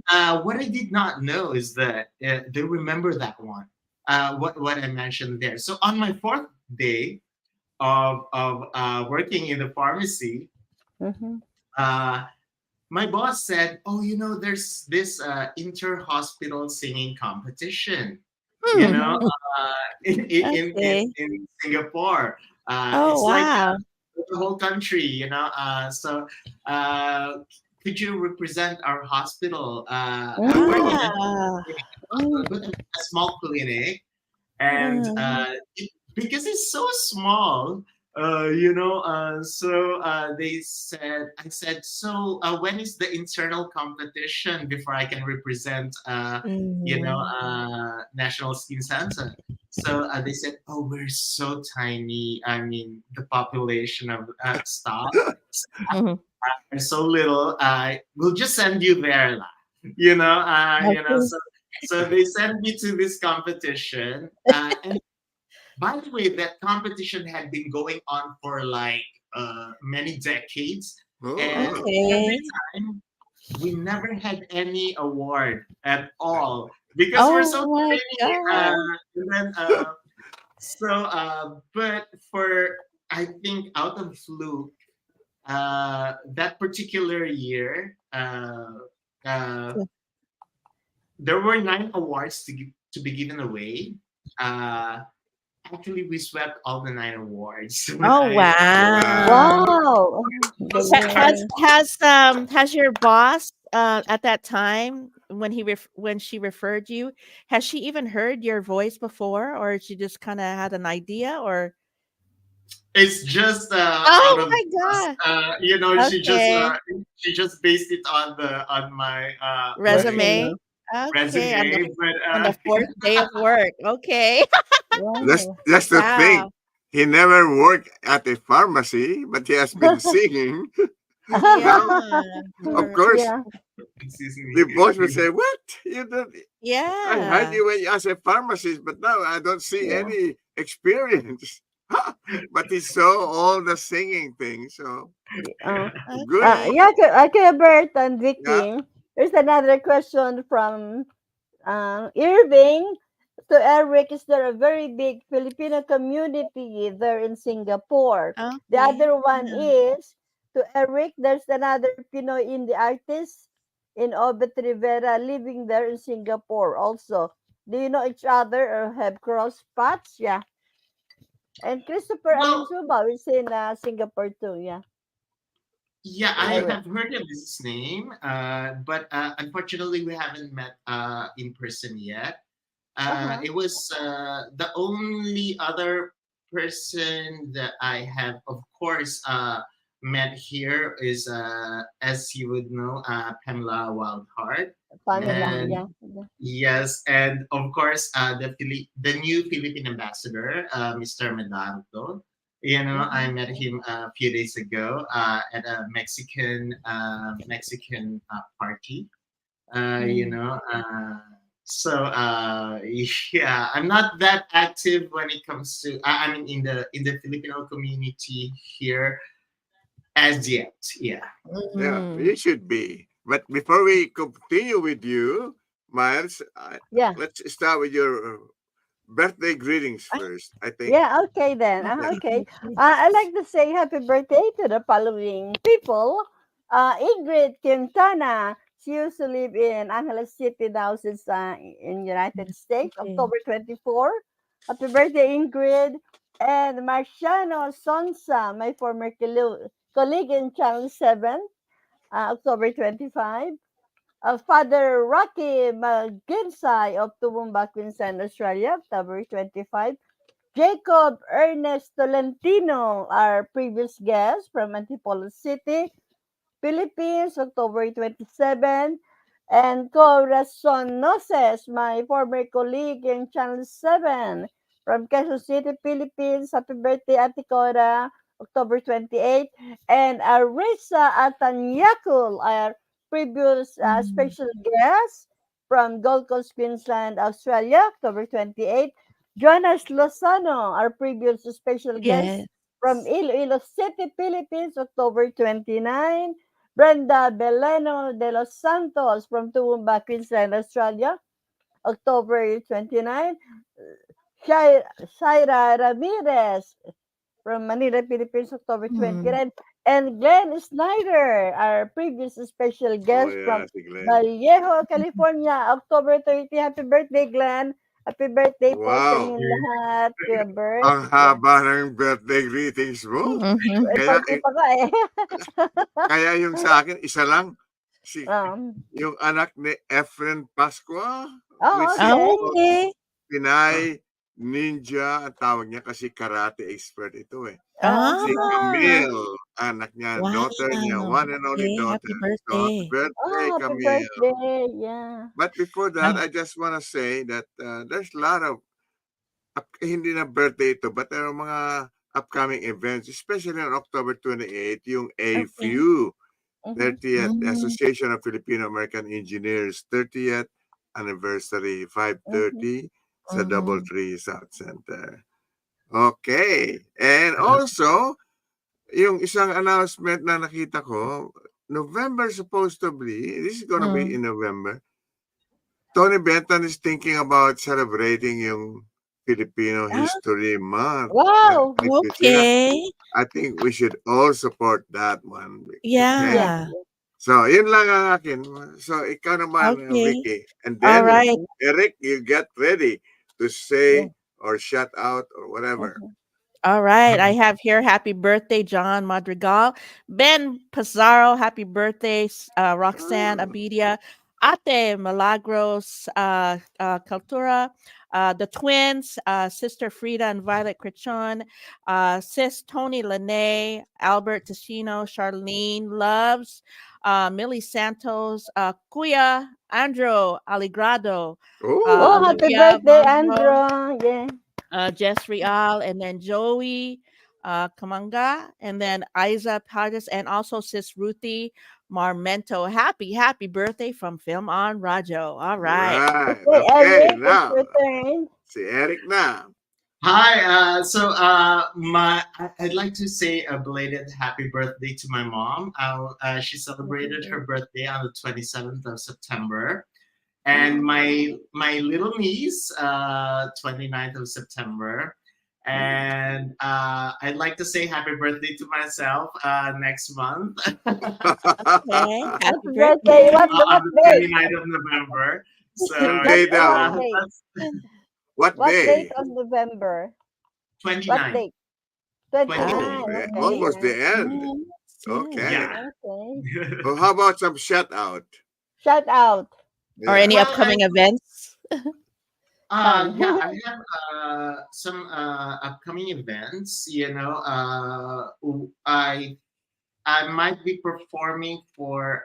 what I did not know is that they remember that one, what I mentioned there. So on my fourth day of working in the pharmacy, Mm-hmm. uh, my boss said, "Oh, there's this inter-hospital singing competition. You Hmm. know, Okay. in Singapore. Oh, It's like wow. the whole country. So uh, could you represent our hospital? I'm working at Ah. a small clinic, and Mm. because it's so small, they said, I said, so when is the internal competition before I can represent Mhm. national skin center? So they said, oh, we're so tiny. I mean, the population of staff Mhm. are so little. We'll just send you there lah. Okay. So they sent me to this competition, and by the way, that competition had been going on for like many decades, and Oh. every Okay. time we never had any award at all because we're Oh so my tiny. God. And then, but for, I think, out of fluke, that particular year, uh, there were 9 awards to be given away. Uh, Actually, we swept all the 9 awards when Oh, I wow. Wow. was Galing. Has your boss at that time when when she referred you, has she even heard your voice before, or she just kind of had an idea, or It's just out oh of my trust. God. She Okay. just based it on my resume. Resume. Okay, resume, but on the fourth day of work. Okay. Just to think, Wow. he never worked at a pharmacy, but he has been singing. Yeah. Now, of course, Yeah. the boss would say, "What? You don't? I hired Yeah. you as a pharmacist, but now I don't see Yeah. any experience." But he saw all the singing thing, so Uh, good. yeah, Kuya Bert and Yeah. Vicky. There's another question from Irving. To Eric, is there a very big Filipino community there in Singapore? The Okay. other one is, to Eric, there's another Pinoy indie artist in Obet Rivera living there in Singapore also. Do you know each other or have crossed paths? Yeah. And Christopher well, Alinsuba is in Singapore too. Yeah. yeah, To I Eric. have heard of his name, but unfortunately, we haven't met in person yet. Uh-huh. It was the only other person that I have, of course, met here is, as you would know, Pamela Wildheart. Pamela, And yeah. yes, and of course, the new Philippine ambassador, Mr. Medardo. You know, I met him a few days ago at a Mexican party. You know, yeah, I'm not that active when it comes to. I mean, in the Filipino community here as yet. Yeah. Yeah, you should be. But before we continue with you, Miles, Yeah. let's start with your birthday greetings first. I think. Yeah, okay then. Okay. I'd like to say happy birthday to the following people. Ingrid Quintana. She used to live in Angeles City now since in United States, October 24. Happy birthday, Ingrid. And Marciano Sonsa, my former colleague in Channel 7, October 25. Father Rocky Maginsay of Toowoomba, Queensland, Australia, October 25. Jacob Ernest Tolentino, our previous guest from Antipolo City, Philippines, October 27. And Corazon Noses, my former colleague in Channel 7 from Quezon City, Philippines. Happy birthday, Ate Cora, October 28. And Arisa Atanyakul, our previous special guest from Gold Coast, Queensland, Australia, October 28. Jonas Lozano, our previous special guest Yes. from Iloilo City, Philippines, October 29. Brenda Beleno de los Santos from Toowoomba, Queensland, Australia, October 29. Shaira Ramirez from Manila, Philippines, October 29. And Glenn Snyder, our previous special Oh guest yeah, from si Glenn. Vallejo, California, October 30. Happy birthday, Glenn. Happy birthday po sa Wow. inyong lahat, Kuya Bert. Ang haba ng birthday greetings mo. Kaya, Birthday pa ka eh. kaya yung sa akin, isa lang. Si, Um, yung anak ni Efren Pascua, oh, which is okay. Okay. Pinay Ninja, ang tawag niya kasi karate expert ito eh. Ah, Si Camille, anak niya, daughter niya, Wow. one and only Okay. Happy daughter. So, birthday. happy birthday, happy Camille. birthday. Yeah. But before that, I just want to say that there's a lot of, hindi na birthday ito, but there are mga upcoming events, especially on October 28, yung AFU, 30th Association of Filipino American Engineers, 30th anniversary, 5:30 sa Doubletree South Center. Okay. And also, yung isang announcement na nakita ko, November supposed to be, this is gonna be in November, Tony Benton is thinking about celebrating yung Filipino History Month. Wow. Okay. I think we should all support that one. Yeah. So, yun lang ang akin. So, ikaw naman, Okay. Vicky. And All then, right. Eric, you get ready to say or shout out or whatever. All right. I have here happy birthday, John Madrigal. Ben Pizarro, happy birthday, Roxanne Abidia. Ate Milagros Cultura, the twins, Sister Frida and Violet Crichon, Sis Tony Lene, Albert Tessino, Charlene Loves, Millie Santos, Kuya Andro Aligrado, Oh, happy Olivia birthday, Monroe, Andro. Yeah. Jess Real, and then Joey Kamanga, and then Isa Pagas, and also Sis Ruthie Marmento. Happy birthday from Fil-Am Radyo. All right. Right. Okay, Okay, Eric, it's now, your turn. si Eric na. Hi. I'd like to say a belated happy birthday to my mom. She celebrated her birthday on the 27th of September, and my little niece, 29th of September. And I'd like to say happy birthday to myself next month. Okay. Happy Happy birthday. birthday. What On the date? 29th of November. So What day daw? What date? What What day? date of November? What 29th. date? 29th. 29. Oh, Okay. almost the end. Yeah. Okay. Yeah. Okay. Well, how about some shout out? Shout out. Or any Well, upcoming events? Fun. yeah, I have some upcoming events. I might be performing for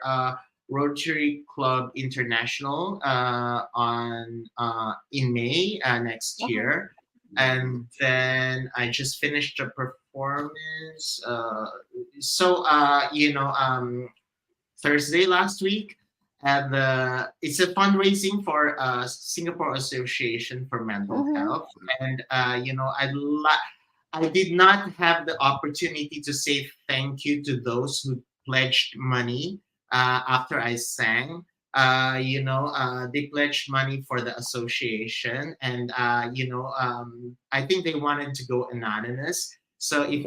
Rotary Club International on in May next year, and then I just finished a performance. Thursday last week. And it's a fundraising for Singapore Association for Mental Health, and I did not have the opportunity to say thank you to those who pledged money after I sang. They pledged money for the association, and I think they wanted to go anonymous. So if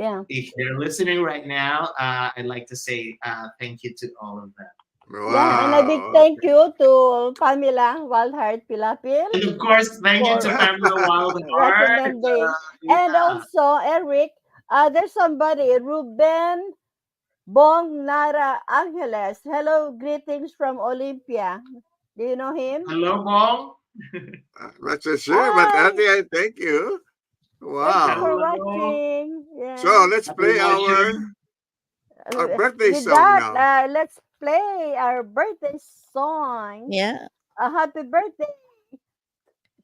they're listening right now, I'd like to say thank you to all of them. Yeah, and a big thank you to Pamela Wildheart Pilapil. And of course, thank you to for Pamela Wildheart. recommending. And also, Eric, there's somebody, Ruben Bong Nara Angeles. Hello, greetings from Olympia. Do you know him? Hello, Bong. I'm not so sure, but I thank you. Thank you for Wow. watching. Yeah. So let's play our birthday With song that, now. let's play our birthday song. Yeah. A happy birthday.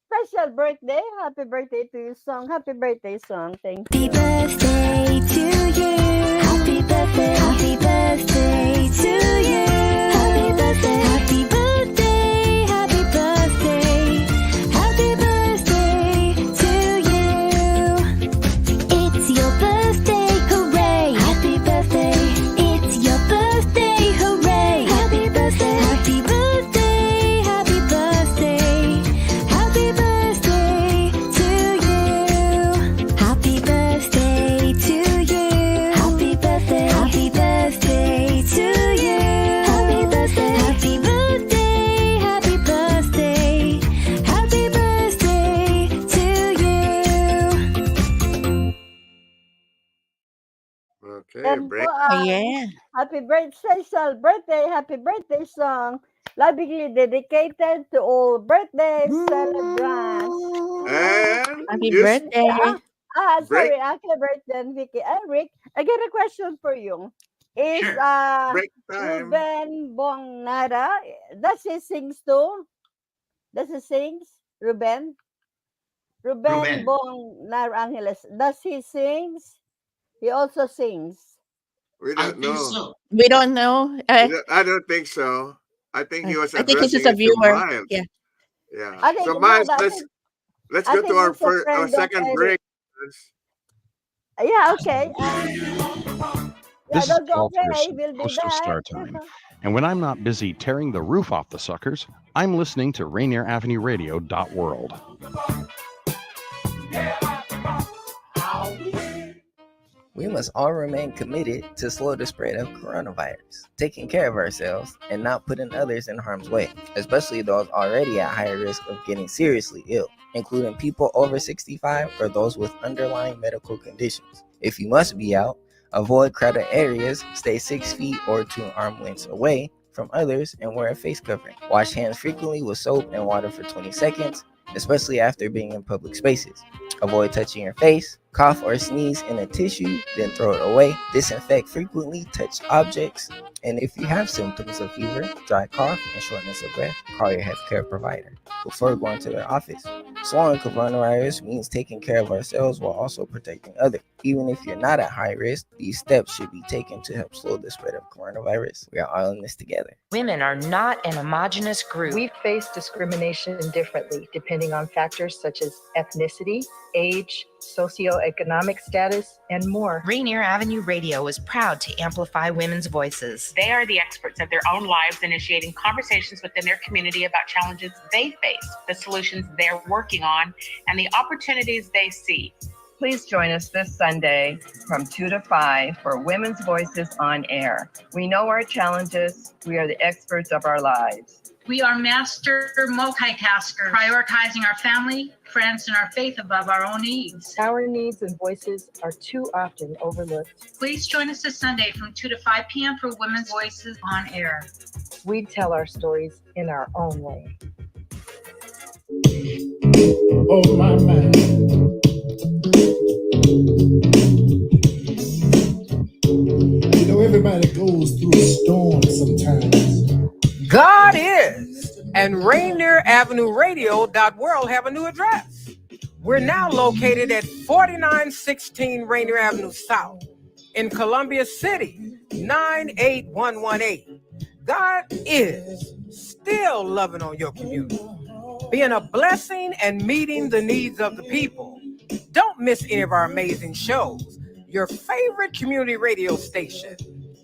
Special birthday. Happy birthday to you song. Happy birthday song. Thank you. Happy birthday to you. Happy birthday. Happy birthday to you. Happy birthday. Happy birthday. Happy birthday. Happy birthday to you. It's your birthday, hooray! Happy birthday. It's your birthday, hooray! Happy birthday. Happy birthday. Happy birthday. Happy birthday to you. Happy birthday to you. Happy birthday. Happy birthday to you. Happy birthday. Happy birthday. Happy birthday. Happy birthday to you. Okay, And break. po, Yeah. happy birthday, special birthday, happy birthday song, lovingly dedicated to all birthday celebrants. And Happy you birthday. break. Sorry, happy birthday, Vicky. Eric, I got a question for you. Is Sure. Break time. Ruben Bong Nara, does he sings too? Does he sings? Ruben Ruben. Bong Nara Angeles, does he sings? He also sings. We I don't think know. so. We don't know. I don't think so. I think he was I think he's addressing just a it to viewer. Miles. Yeah. Yeah. I think So no, Miles, I let's think let's I go to think our he's a first, our friend of second Eric. break. Yeah, okay. This is Don't go Paul away. Pearson, We'll be host of back. Star Time. And when I'm not busy tearing the roof off the suckers, I'm listening to Rainier Avenue Radio.world. We must all remain committed to slow the spread of coronavirus, taking care of ourselves and not putting others in harm's way, especially those already at higher risk of getting seriously ill, including people over 65 or those with underlying medical conditions. If you must be out, avoid crowded areas, stay 6 feet or 2 arm lengths away from others, and wear a face covering. Wash hands frequently with soap and water for 20 seconds, especially after being in public spaces. Avoid touching your face. Cough or sneeze in a tissue, then throw it away. Disinfect frequently touched objects. And if you have symptoms of fever, dry cough, and shortness of breath, call your healthcare provider before going to their office. Swallowing coronavirus means taking care of ourselves while also protecting others. Even if you're not at high risk, these steps should be taken to help slow the spread of coronavirus. We are all in this together. Women are not an homogenous group. We face discrimination differently depending on factors such as ethnicity, age, socioeconomic status, and more. Rainier Avenue Radio is proud to amplify women's voices. They are the experts of their own lives, initiating conversations within their community about challenges they face, the solutions they're working on, and the opportunities they see. Please join us this Sunday from 2 to 5 for Women's Voices on Air. We know our challenges. We are the experts of our lives. We are master multitaskers, prioritizing our family, friends, and our faith above our own needs. Our needs and voices are too often overlooked. Please join us this Sunday from 2 to 5 p.m. for Women's Voices on Air. We tell our stories in our own way. Oh, my man. You know, everybody goes through a storm sometimes. God is, and Rainier Avenue Radio.world have a new address. We're now located at 4916 Rainier Avenue South in Columbia City, 98118. God is still loving on your community, being a blessing and meeting the needs of the people. Don't miss any of our amazing shows. Your favorite community radio station.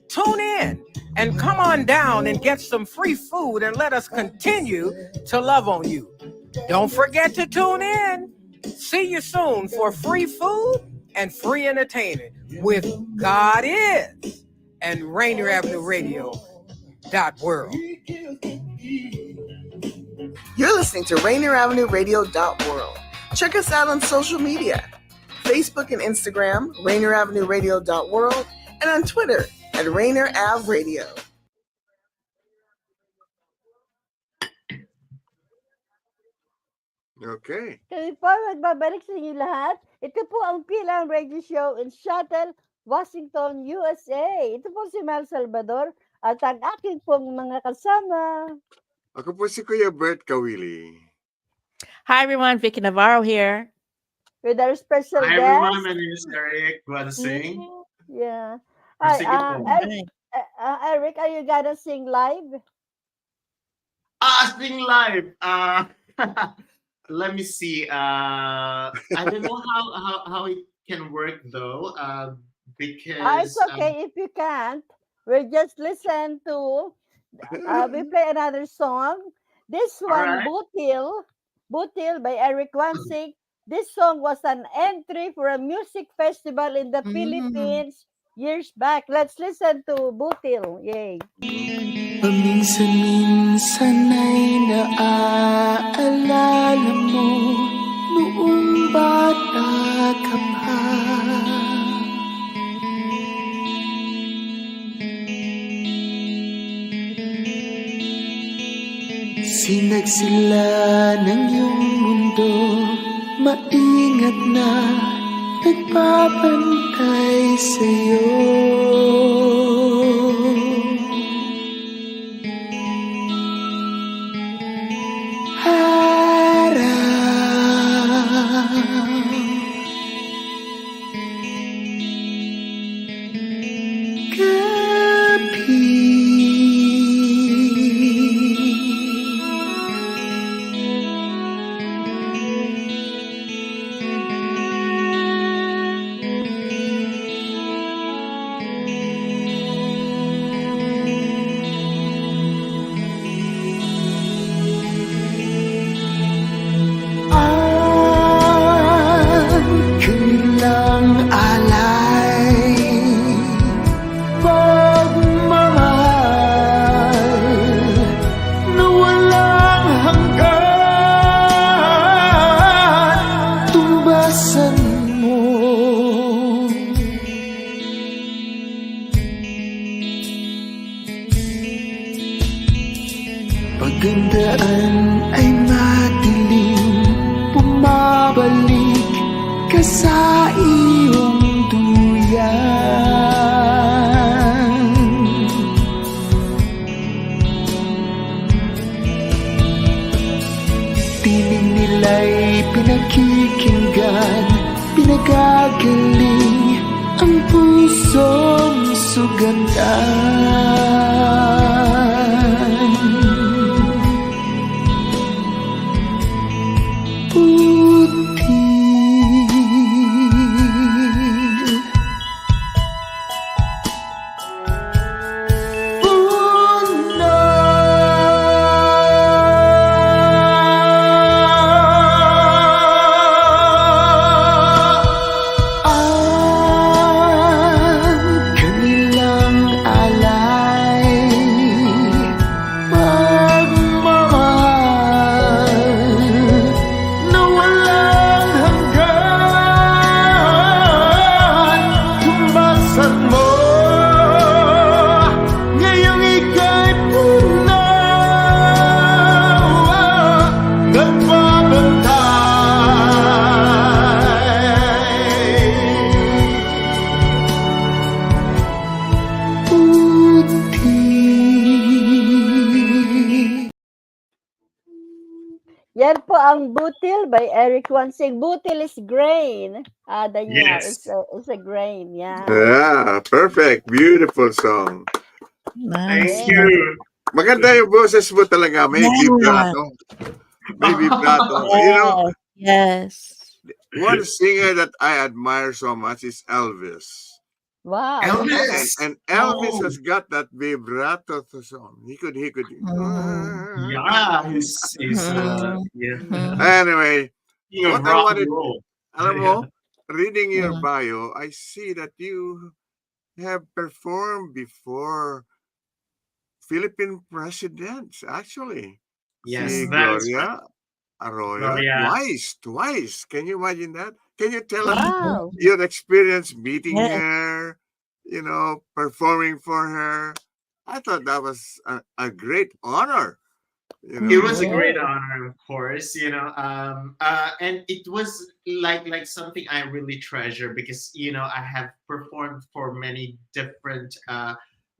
Tune in and come on down and get some free food and let us continue to love on you. Don't forget to tune in. See you soon for free food and free entertainment with God Is and Rainier Avenue Radio.world. You're listening to Rainier Avenue Radio.world. Check us out on social media. Facebook and Instagram, Rainier Avenue Radio.world, and on Twitter at Rainier Av Radio. Okay. Kami po magbabalik sa inyo lahat. Ito po ang Fil-Am Radio Show in Seattle, Washington, USA. Ito po si Mel Salvador at ang aking pong mga kasama. Ako po si Kuya Bert Kawili. Hi everyone, Vicky Navarro here. With our special Hi guest. everyone, my name is Eric Guansing. Yeah. Sige Hi, po. Eric, are you gonna sing live? Sing live. Let me see. I don't know how it can work though. Because It's okay if you can't. We'll just listen to. We play another song. This one, Alright. Butil by Eric Guansing. This song was an entry for a music festival in the Philippines years back. Let's listen to Butil. Yay. Paminsan-minsan ay naaalala mo noong bata ka pa. Sinagsila ng iyong mundo, maingat na nagbabantay sa'yo. Pagandaan ay madilim, bumabalik ka sa iyong duyan. Tinig nila'y pinakikinggan, pinagagaling ang pusong sugatan. Yan po ang butil by Eric Guansing. Butil is grain. Daniel, Yes. it's a grain. Yeah. Yeah, perfect. Beautiful song. Nice. Thank you. Maganda yung boses mo talaga. May Yeah. vibrato. May vibrato. You know, Yes. one singer that I admire so much is Elvis. Wow. Elvis. And Elvis Oh. has got that vibrato to song. He could. Yeah, he's yeah. Anyway, King of what I rock and wanted, roll. alam mo, reading your bio, I see that you have performed before Philippine presidents, actually. Yes, Si that is Gloria Arroyo, Gloria. twice. Can you imagine that? Can you tell us Wow. your experience meeting Yes. her, performing for her? I thought that was a great honor. It was a great Yeah. honor, of course, and it was like something I really treasure because I have performed for many different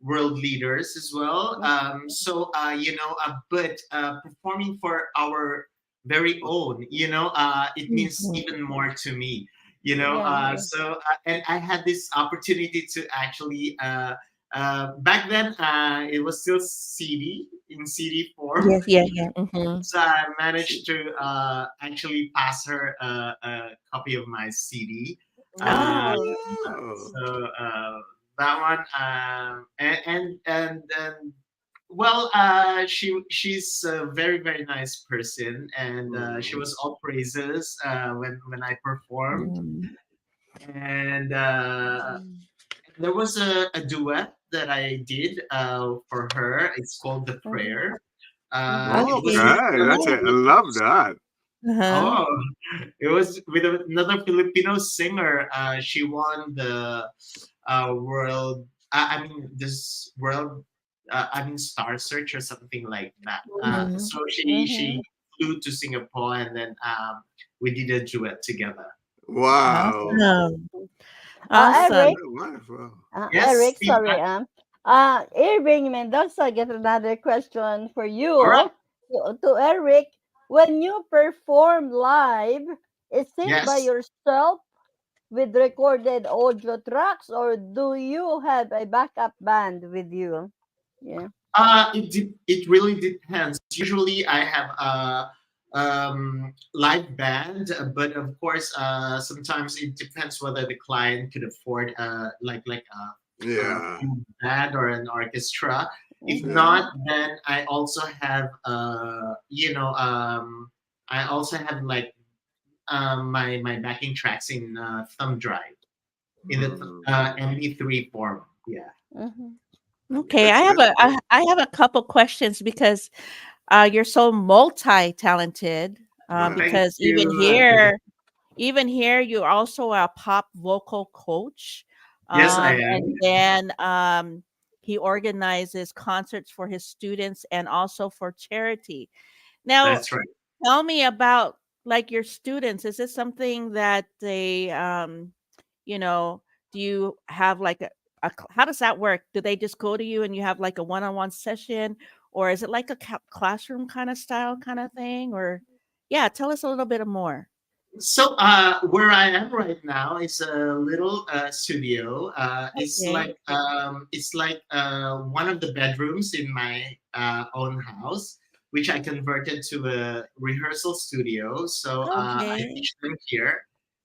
world leaders as well. But performing for our very own, it means even more to me. Yeah. And I had this opportunity to actually. Back then, it was still in CD form. Yes, yeah. Mm-hmm. So I managed to actually pass her a copy of my CD. Uh, Oh. so that one, she's a very very nice person, and she was all praises when I performed, and there was a duet that I did for her. It's called The Prayer. It was Okay, I love that. Oh, it was with another Filipino singer. She won the world. This world. Star Search or something like that. So she flew to Singapore, and then we did a duet together. Wow. Awesome. Eric, Wonderful. Yes, Eric, Steve, sorry. Irving Mendoza, get another question for you. all right. To Eric, when you perform live, is it by Yes. yourself with recorded audio tracks, or do you have a backup band with you? Yeah. It really depends. Usually, I have a live band, but of course, sometimes it depends whether the client could afford like a Yeah. band or an orchestra. If Mhm. not, then I also have like my backing tracks in thumb drive in the MP3 form. Yeah. Okay, I have a couple questions because you're so multi-talented. Thank Because you. even here, you're also a pop vocal coach. Yes, I And am. then he organizes concerts for his students and also for charity. Now, That's right. tell me about like your students. Is this something that they, you know, do you have like how does that work? Do they just go to you and you have like a one-on-one session, or is it like a classroom kind of style kind of thing? Or yeah, tell us a little bit more. So where I am right now is a little studio. Okay. It's like one of the bedrooms in my own house, which I converted to a rehearsal studio. So I Okay. teach them here,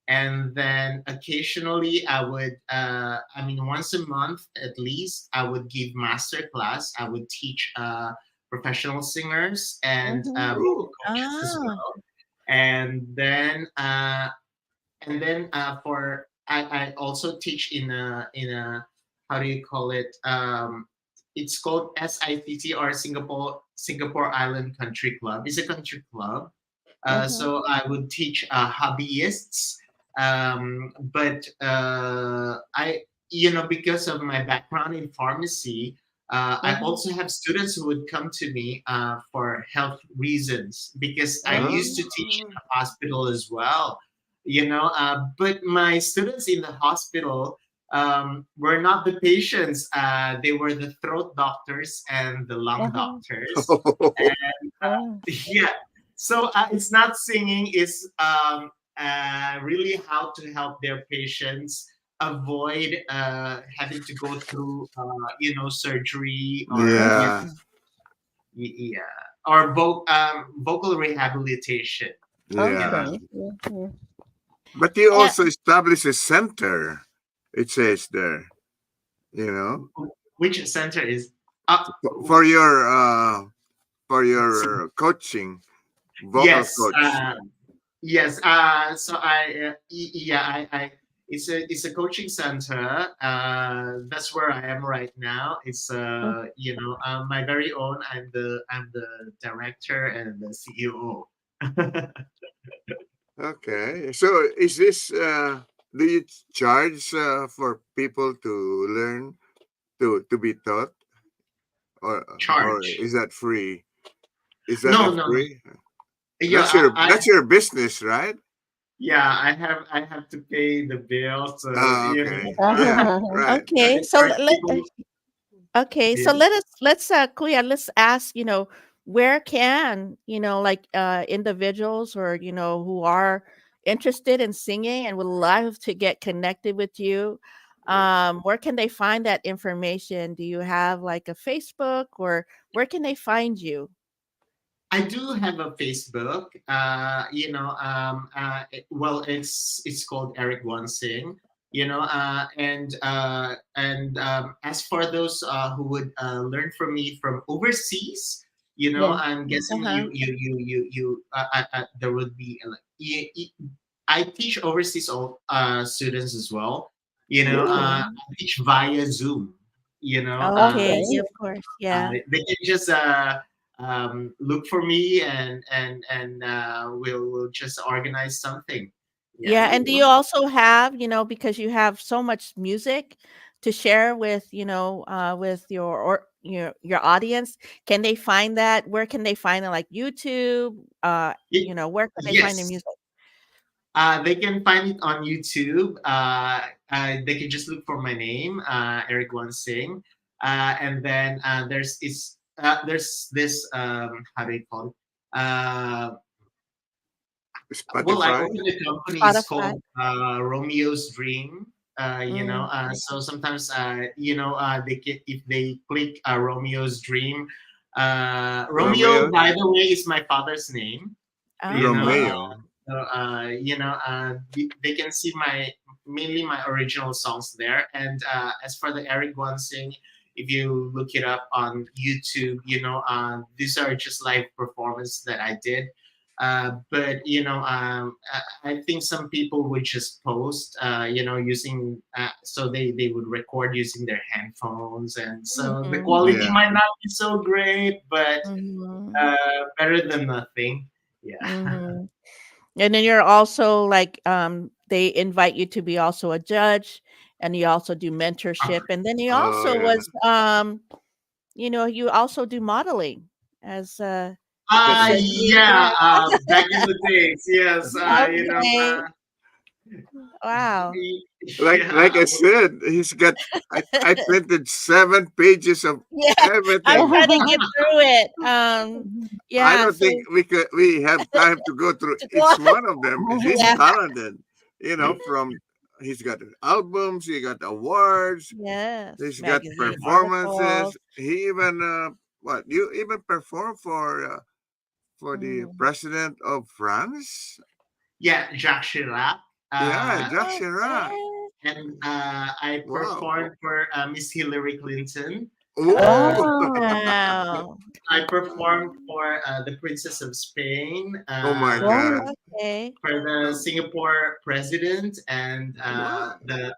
and then occasionally I would, once a month at least, I would give master class. I would teach professional singers and vocal coaches as Ah. well. And then for I also teach in a how do you call it? It's called SITC, or Singapore Island Country Club. It's a country club. So I would teach hobbyists, but because of my background in pharmacy, I also have students who would come to me for health reasons, because I used to teach in the hospital as well. But my students in the hospital were not the patients. They were the throat doctors and the lung doctors. And yeah, so it's not singing, it's really how to help their patients avoid having to go through surgery, or Yeah. yeah, or vocal rehabilitation. Yeah. Okay. But you also establish a center, it says there, you know, Which center is for your coaching, vocal yes, coach. yes. So I it's a coaching center. That's where I am right now. It's my very own. I'm the director and the CEO. Okay. So is this do you charge for people to learn to be taught, or Charge. is that free? Is that No, a no, no. free? Yeah, That's your business, right? yeah. I have to pay the bill. So Okay. Yeah, right. Okay. I So charge people. okay, so Yeah. let's Kuya, let's ask, where can, like individuals or who are interested in singing and would love to get connected with you, where can they find that information? Do you have like a Facebook, or where can they find you? I do have a Facebook. Well, it's called Eric Guansing. As for those who would learn from me from overseas, Yes. I'm guessing Uh-huh. there would be I teach overseas students as well. I teach via Zoom. Okay, Okay. yeah, of course. Yeah. They can just look for me, and we'll just organize something. Yeah. Yeah, and do you also have, because you have so much music to share with, with your audience, can they find that? Where can they find it? Like YouTube? Where can they find the Yes. music? They can find it on YouTube. They can just look for my name, Eric Guansing, and then there's this how do you call it? Well, I Spotify. opened a company. It's Spotify. called Romeo's Dream. Mm. So sometimes they can, if they click Romeo's Dream. Romeo, Romeo. by the way, is my father's name. Romeo. They can see mainly my original songs there. And as for the Eric Guansing, if you look it up on YouTube, these are just live performances that I did. But I think some people would just post, using so they would record using their handphones, and so the quality Yeah. might not be so great, but Mhm. better than nothing. Yeah. And then you're also like, they invite you to be also a judge and you also do mentorship, and then you Oh, also yeah. was you also do modeling as Yeah, back in the days, yes. Okay. Wow. Like I said, he's got. I printed 7 pages of Yeah, everything. I'm trying to get through it. I Yeah, don't so think we have time to go through to each go one of them. He's Yeah. talented. From he's got albums, he got awards, Yes, he's got magazine performances. articles. He even what you even performed for the president of France. Yeah, Jacques Chirac. Yeah, Jacques Chirac. And I Wow. performed for Miss Hillary Clinton. Wow. I performed for the Princess of Spain. Oh my God. Okay. For the Singapore president and the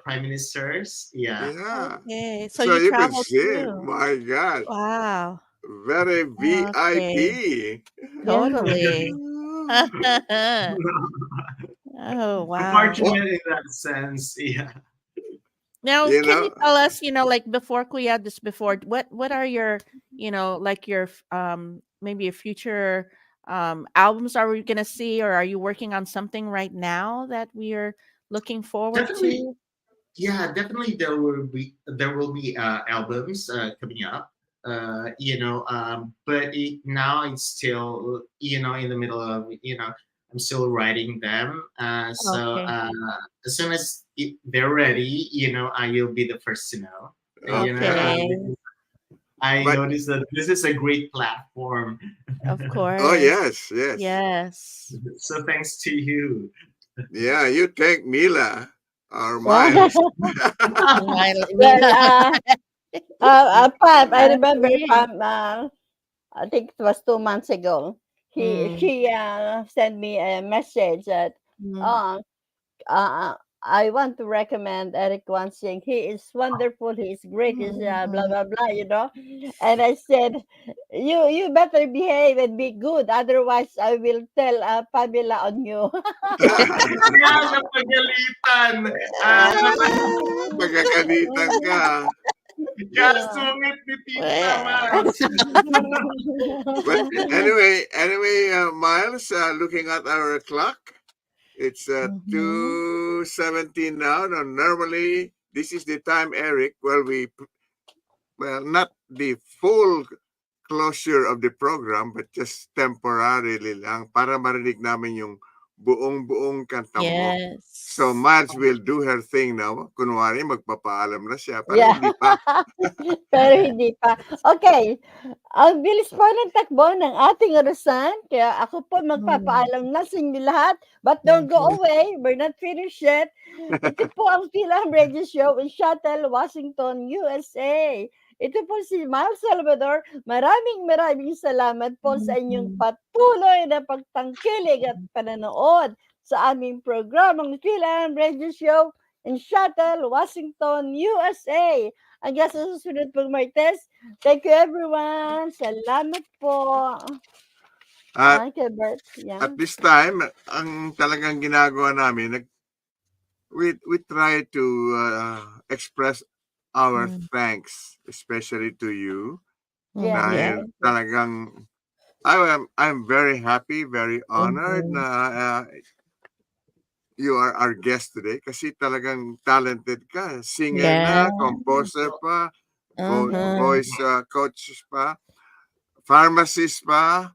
prime ministers. Yeah. Yeah. Okay. So So you you can traveled sing. too. My God. Wow. Very Okay. VIP. Totally. Oh, wow. Fortunate in that sense. Yeah. Now, You can know, you tell us, like before Kuya, just before, what are your, like your maybe your future albums are we gonna see, or are you working on something right now that we are looking forward Definitely. to? Yeah, definitely there will be albums coming up. But now it's still in the middle of I'm still writing them. So Okay. as soon as they're ready, you'll be the first to know. Okay. I but noticed that this is a great platform. Of oh course. yes, yes. Yes. So thanks to you. Yeah, you thank Mila or Well, Miles. Pam, I remember Okay. Pam, I think it was 2 months ago. Mm. She sent me a message that Mm. uh, uh, I want to recommend Eric Guansing. He is wonderful. He is great. He's blah blah blah. And I said, you better behave and be good. Otherwise, I will tell Pamela on you. Yeah, napagalitan. Magagalitan ka. Sungit ni Tita Mams. But anyway, Miles, looking at our clock, it's 2:17 now. No, normally, this is the time, Eric, where not the full closure of the program, but just temporarily lang para marinig namin yung buong kanta mo. So Yes. Miles will do her thing now. Kunwari, magpapaalam na siya. Pero Yeah. hindi pa. Pero hindi pa. Okay. Ang bilis po ng takbo ng ating orasan. Kaya ako po magpapaalam na sa inyo lahat. But don't go away. We're not finished yet. Ito po ang Fil-Am Radio Show in Seattle, Washington, USA. Ito po si Miles Salvador. Maraming salamat po sa inyong patuloy na pagtangkilig at pananood sa aming programang Fil-Am Radio Show in Seattle, Washington, USA. Hanggang sa susunod pong Martes. Thank you everyone. Salamat po. At, Kuya Bert. Yeah. at this time, ang talagang ginagawa namin, we try to express our thanks, especially to you. Yeah. Dahil talagang I'm very happy, very honored na you are our guest today kasi talagang talented ka. Singer na, composer pa, voice coach pa, pharmacist pa.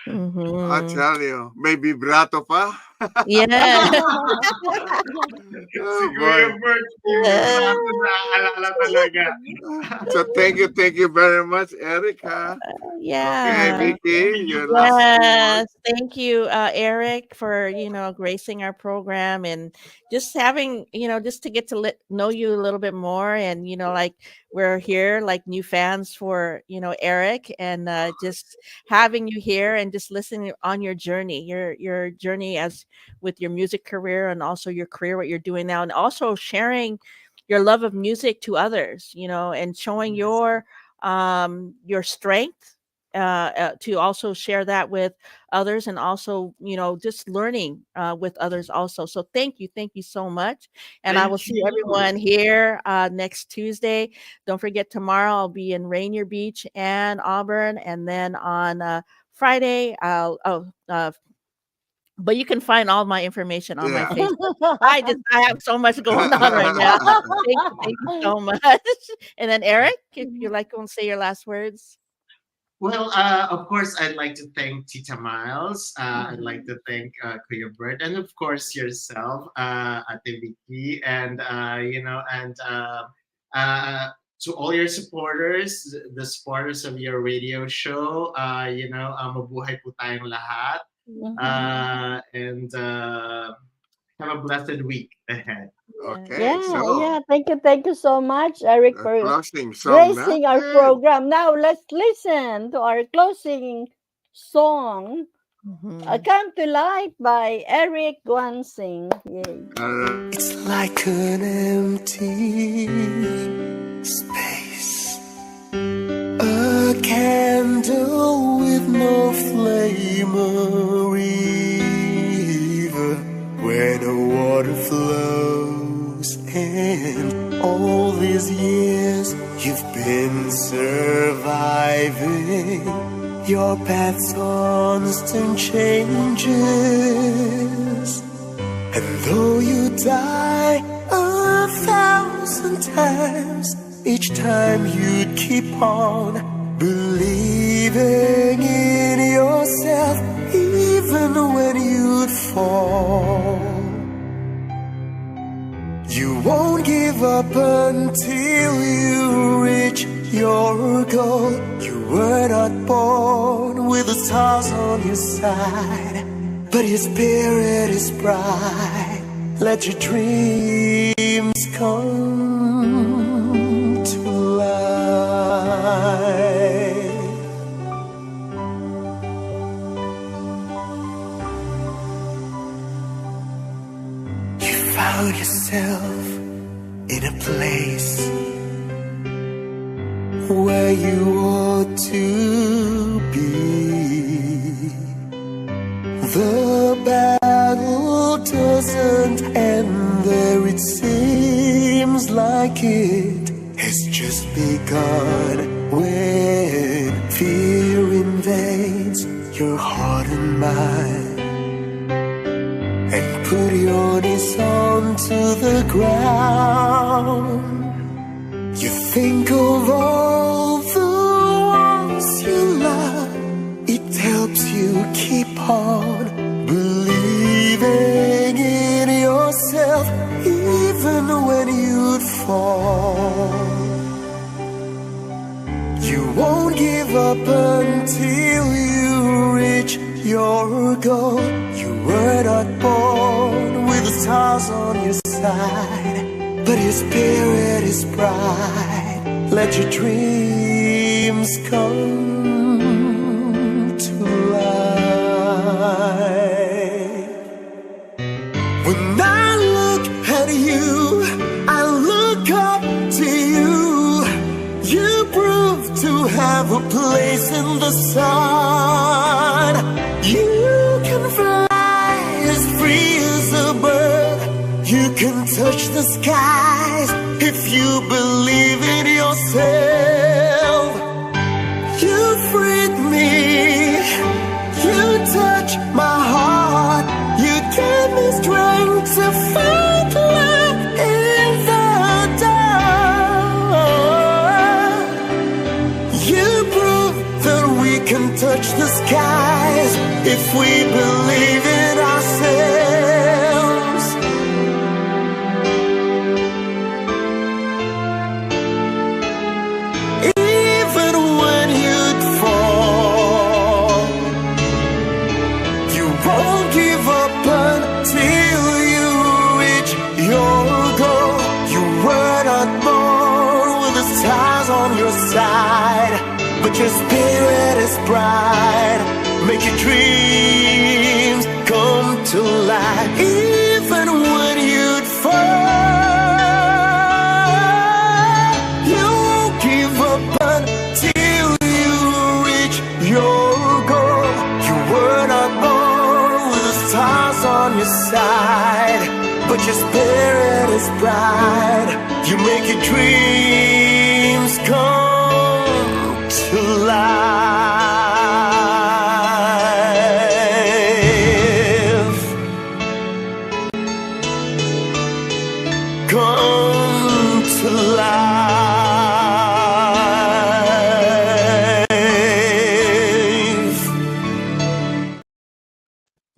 I tell you, may vibrato pa. Yeah. Si Kuya Bert, yung vibrato naaalala talaga. So thank you very much, Eric. Okay, Yeah. Vicky, your last Yes. Thank you, Eric, for gracing our program and just having just to get to know you a little bit more, and like we're here like new fans for Eric, and just having you here and just listening on your journey, your journey as with your music career, and also your career, what you're doing now, and also sharing your love of music to others, and showing your strength to also share that with others, and also, just learning with others also. So thank you so much, and I will Thank see you. everyone here next Tuesday. Don't forget, tomorrow I'll be in Rainier Beach and Auburn, and then on Friday but you can find all my information on my Facebook. I have so much going on right now. Thank you so much. And then Eric, if you'd like to say your last words. Well, of course, I'd like to thank Tita Miles. I'd like to thank Kuya Bert, and of course yourself, Ate Vicky, and to all your supporters, the supporters of your radio show. Mabuhay po tayong lahat, and have a blessed week ahead. Okay, Thank you so much, Eric, for closing gracing our program. Now let's listen to our closing song, "Come to Light" by Eric Guansing. It's like an empty space, a candle with no flame, a river where no water flows, and all these years you've been surviving your path's constant changes. And though you die 1,000 times, each time you'd keep on believing in yourself, even when you'd fall. You won't give up until you reach your goal. You were not born with the stars on your side, but your spirit is bright. Let your dreams come to life. You found yourself in a place where you ought to be. The battle doesn't end there, it seems like it has just begun. When fear invades your heart and mind, and put your knees onto the ground, you think of all the ones you love. It helps you keep on believing in yourself, even when you'd fall. You won't give up until you reach your goal. You were not born with the stars on your side, but your spirit is bright. Let your dreams come to life. When I look at you, I look up to you. You prove to have a place in the sun. You can fly as free as a bird. You can touch the skies if you believe in yourself. You freed me. You touch my heart. You gave me strength to fight light in the dark. You prove that we can touch the skies if we believe in ourselves. Even when you'd fall, you won't give up until you reach your goal. You were not born with the stars on your side, but your spirit is bright. Make your dreams come to life. Even when you'd fall, you won't give up until you reach Just paradise bright. You make your dreams come to life. Come to life.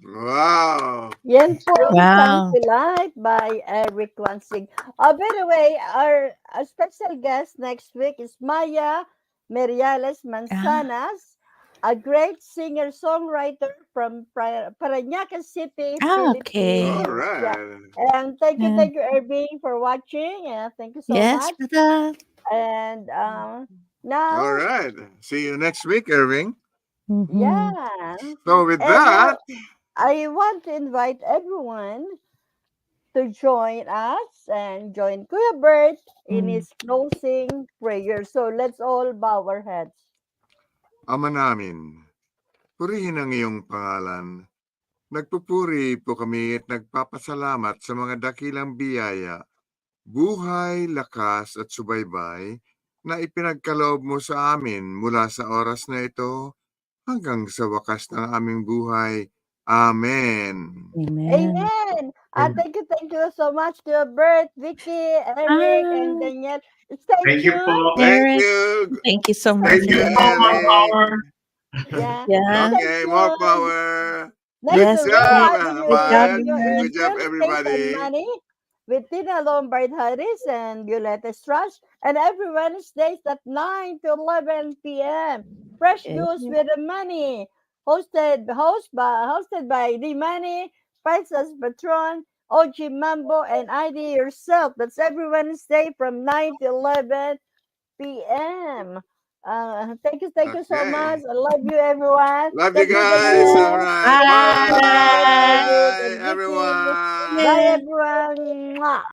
Wow. Yan po ang Wow. Come to Life by Eric Guansing. By the way, our special guest next week is Maya Meriales Manzanas, a great singer-songwriter from Parañaque City, Okay. All Philippines. Yeah. right. And thank you, Irving, for watching. Thank you so Yes, much. brother. And All now, right. See you next week, Irving. yeah. So with And that, I want to invite everyone to join us and join Kuya Bert in his closing prayer. So let's all bow our heads. Ama namin, purihin ang iyong pangalan. Nagpupuri po kami at nagpapasalamat sa mga dakilang biyaya, buhay, lakas at subaybay na ipinagkaloob mo sa amin mula sa oras na ito hanggang sa wakas ng aming buhay. Amen. Amen. Thank you so much, Kuya Bert, Vicky, Eric, and Daniel. Stay Thank you tuned. po. Thank Eric, you. thank you so much. Thank you, More Eric. power. Yeah. Yeah. Stay Okay, more tuned. power. Next Yes, Good week, job, Avenue Good job, Ahmad. Radio Ahmad. Good job, Angel, Faith everybody. and Money with Tina Lombard Harris and Violeta Strash. And every Wednesdays at 9 to 11 p.m. Fresh Juice with the Money. Hosted by The Money, Princess Patron, OG Mambo, and ID yourself. That's every Wednesday from 9 to 11 p.m. Thank you so Okay. much. I love you, everyone. Love you Thank you, guys. Daniel. All right. Bye, Bye, Eric and Vicky. everyone. Bye, everyone. Mwah.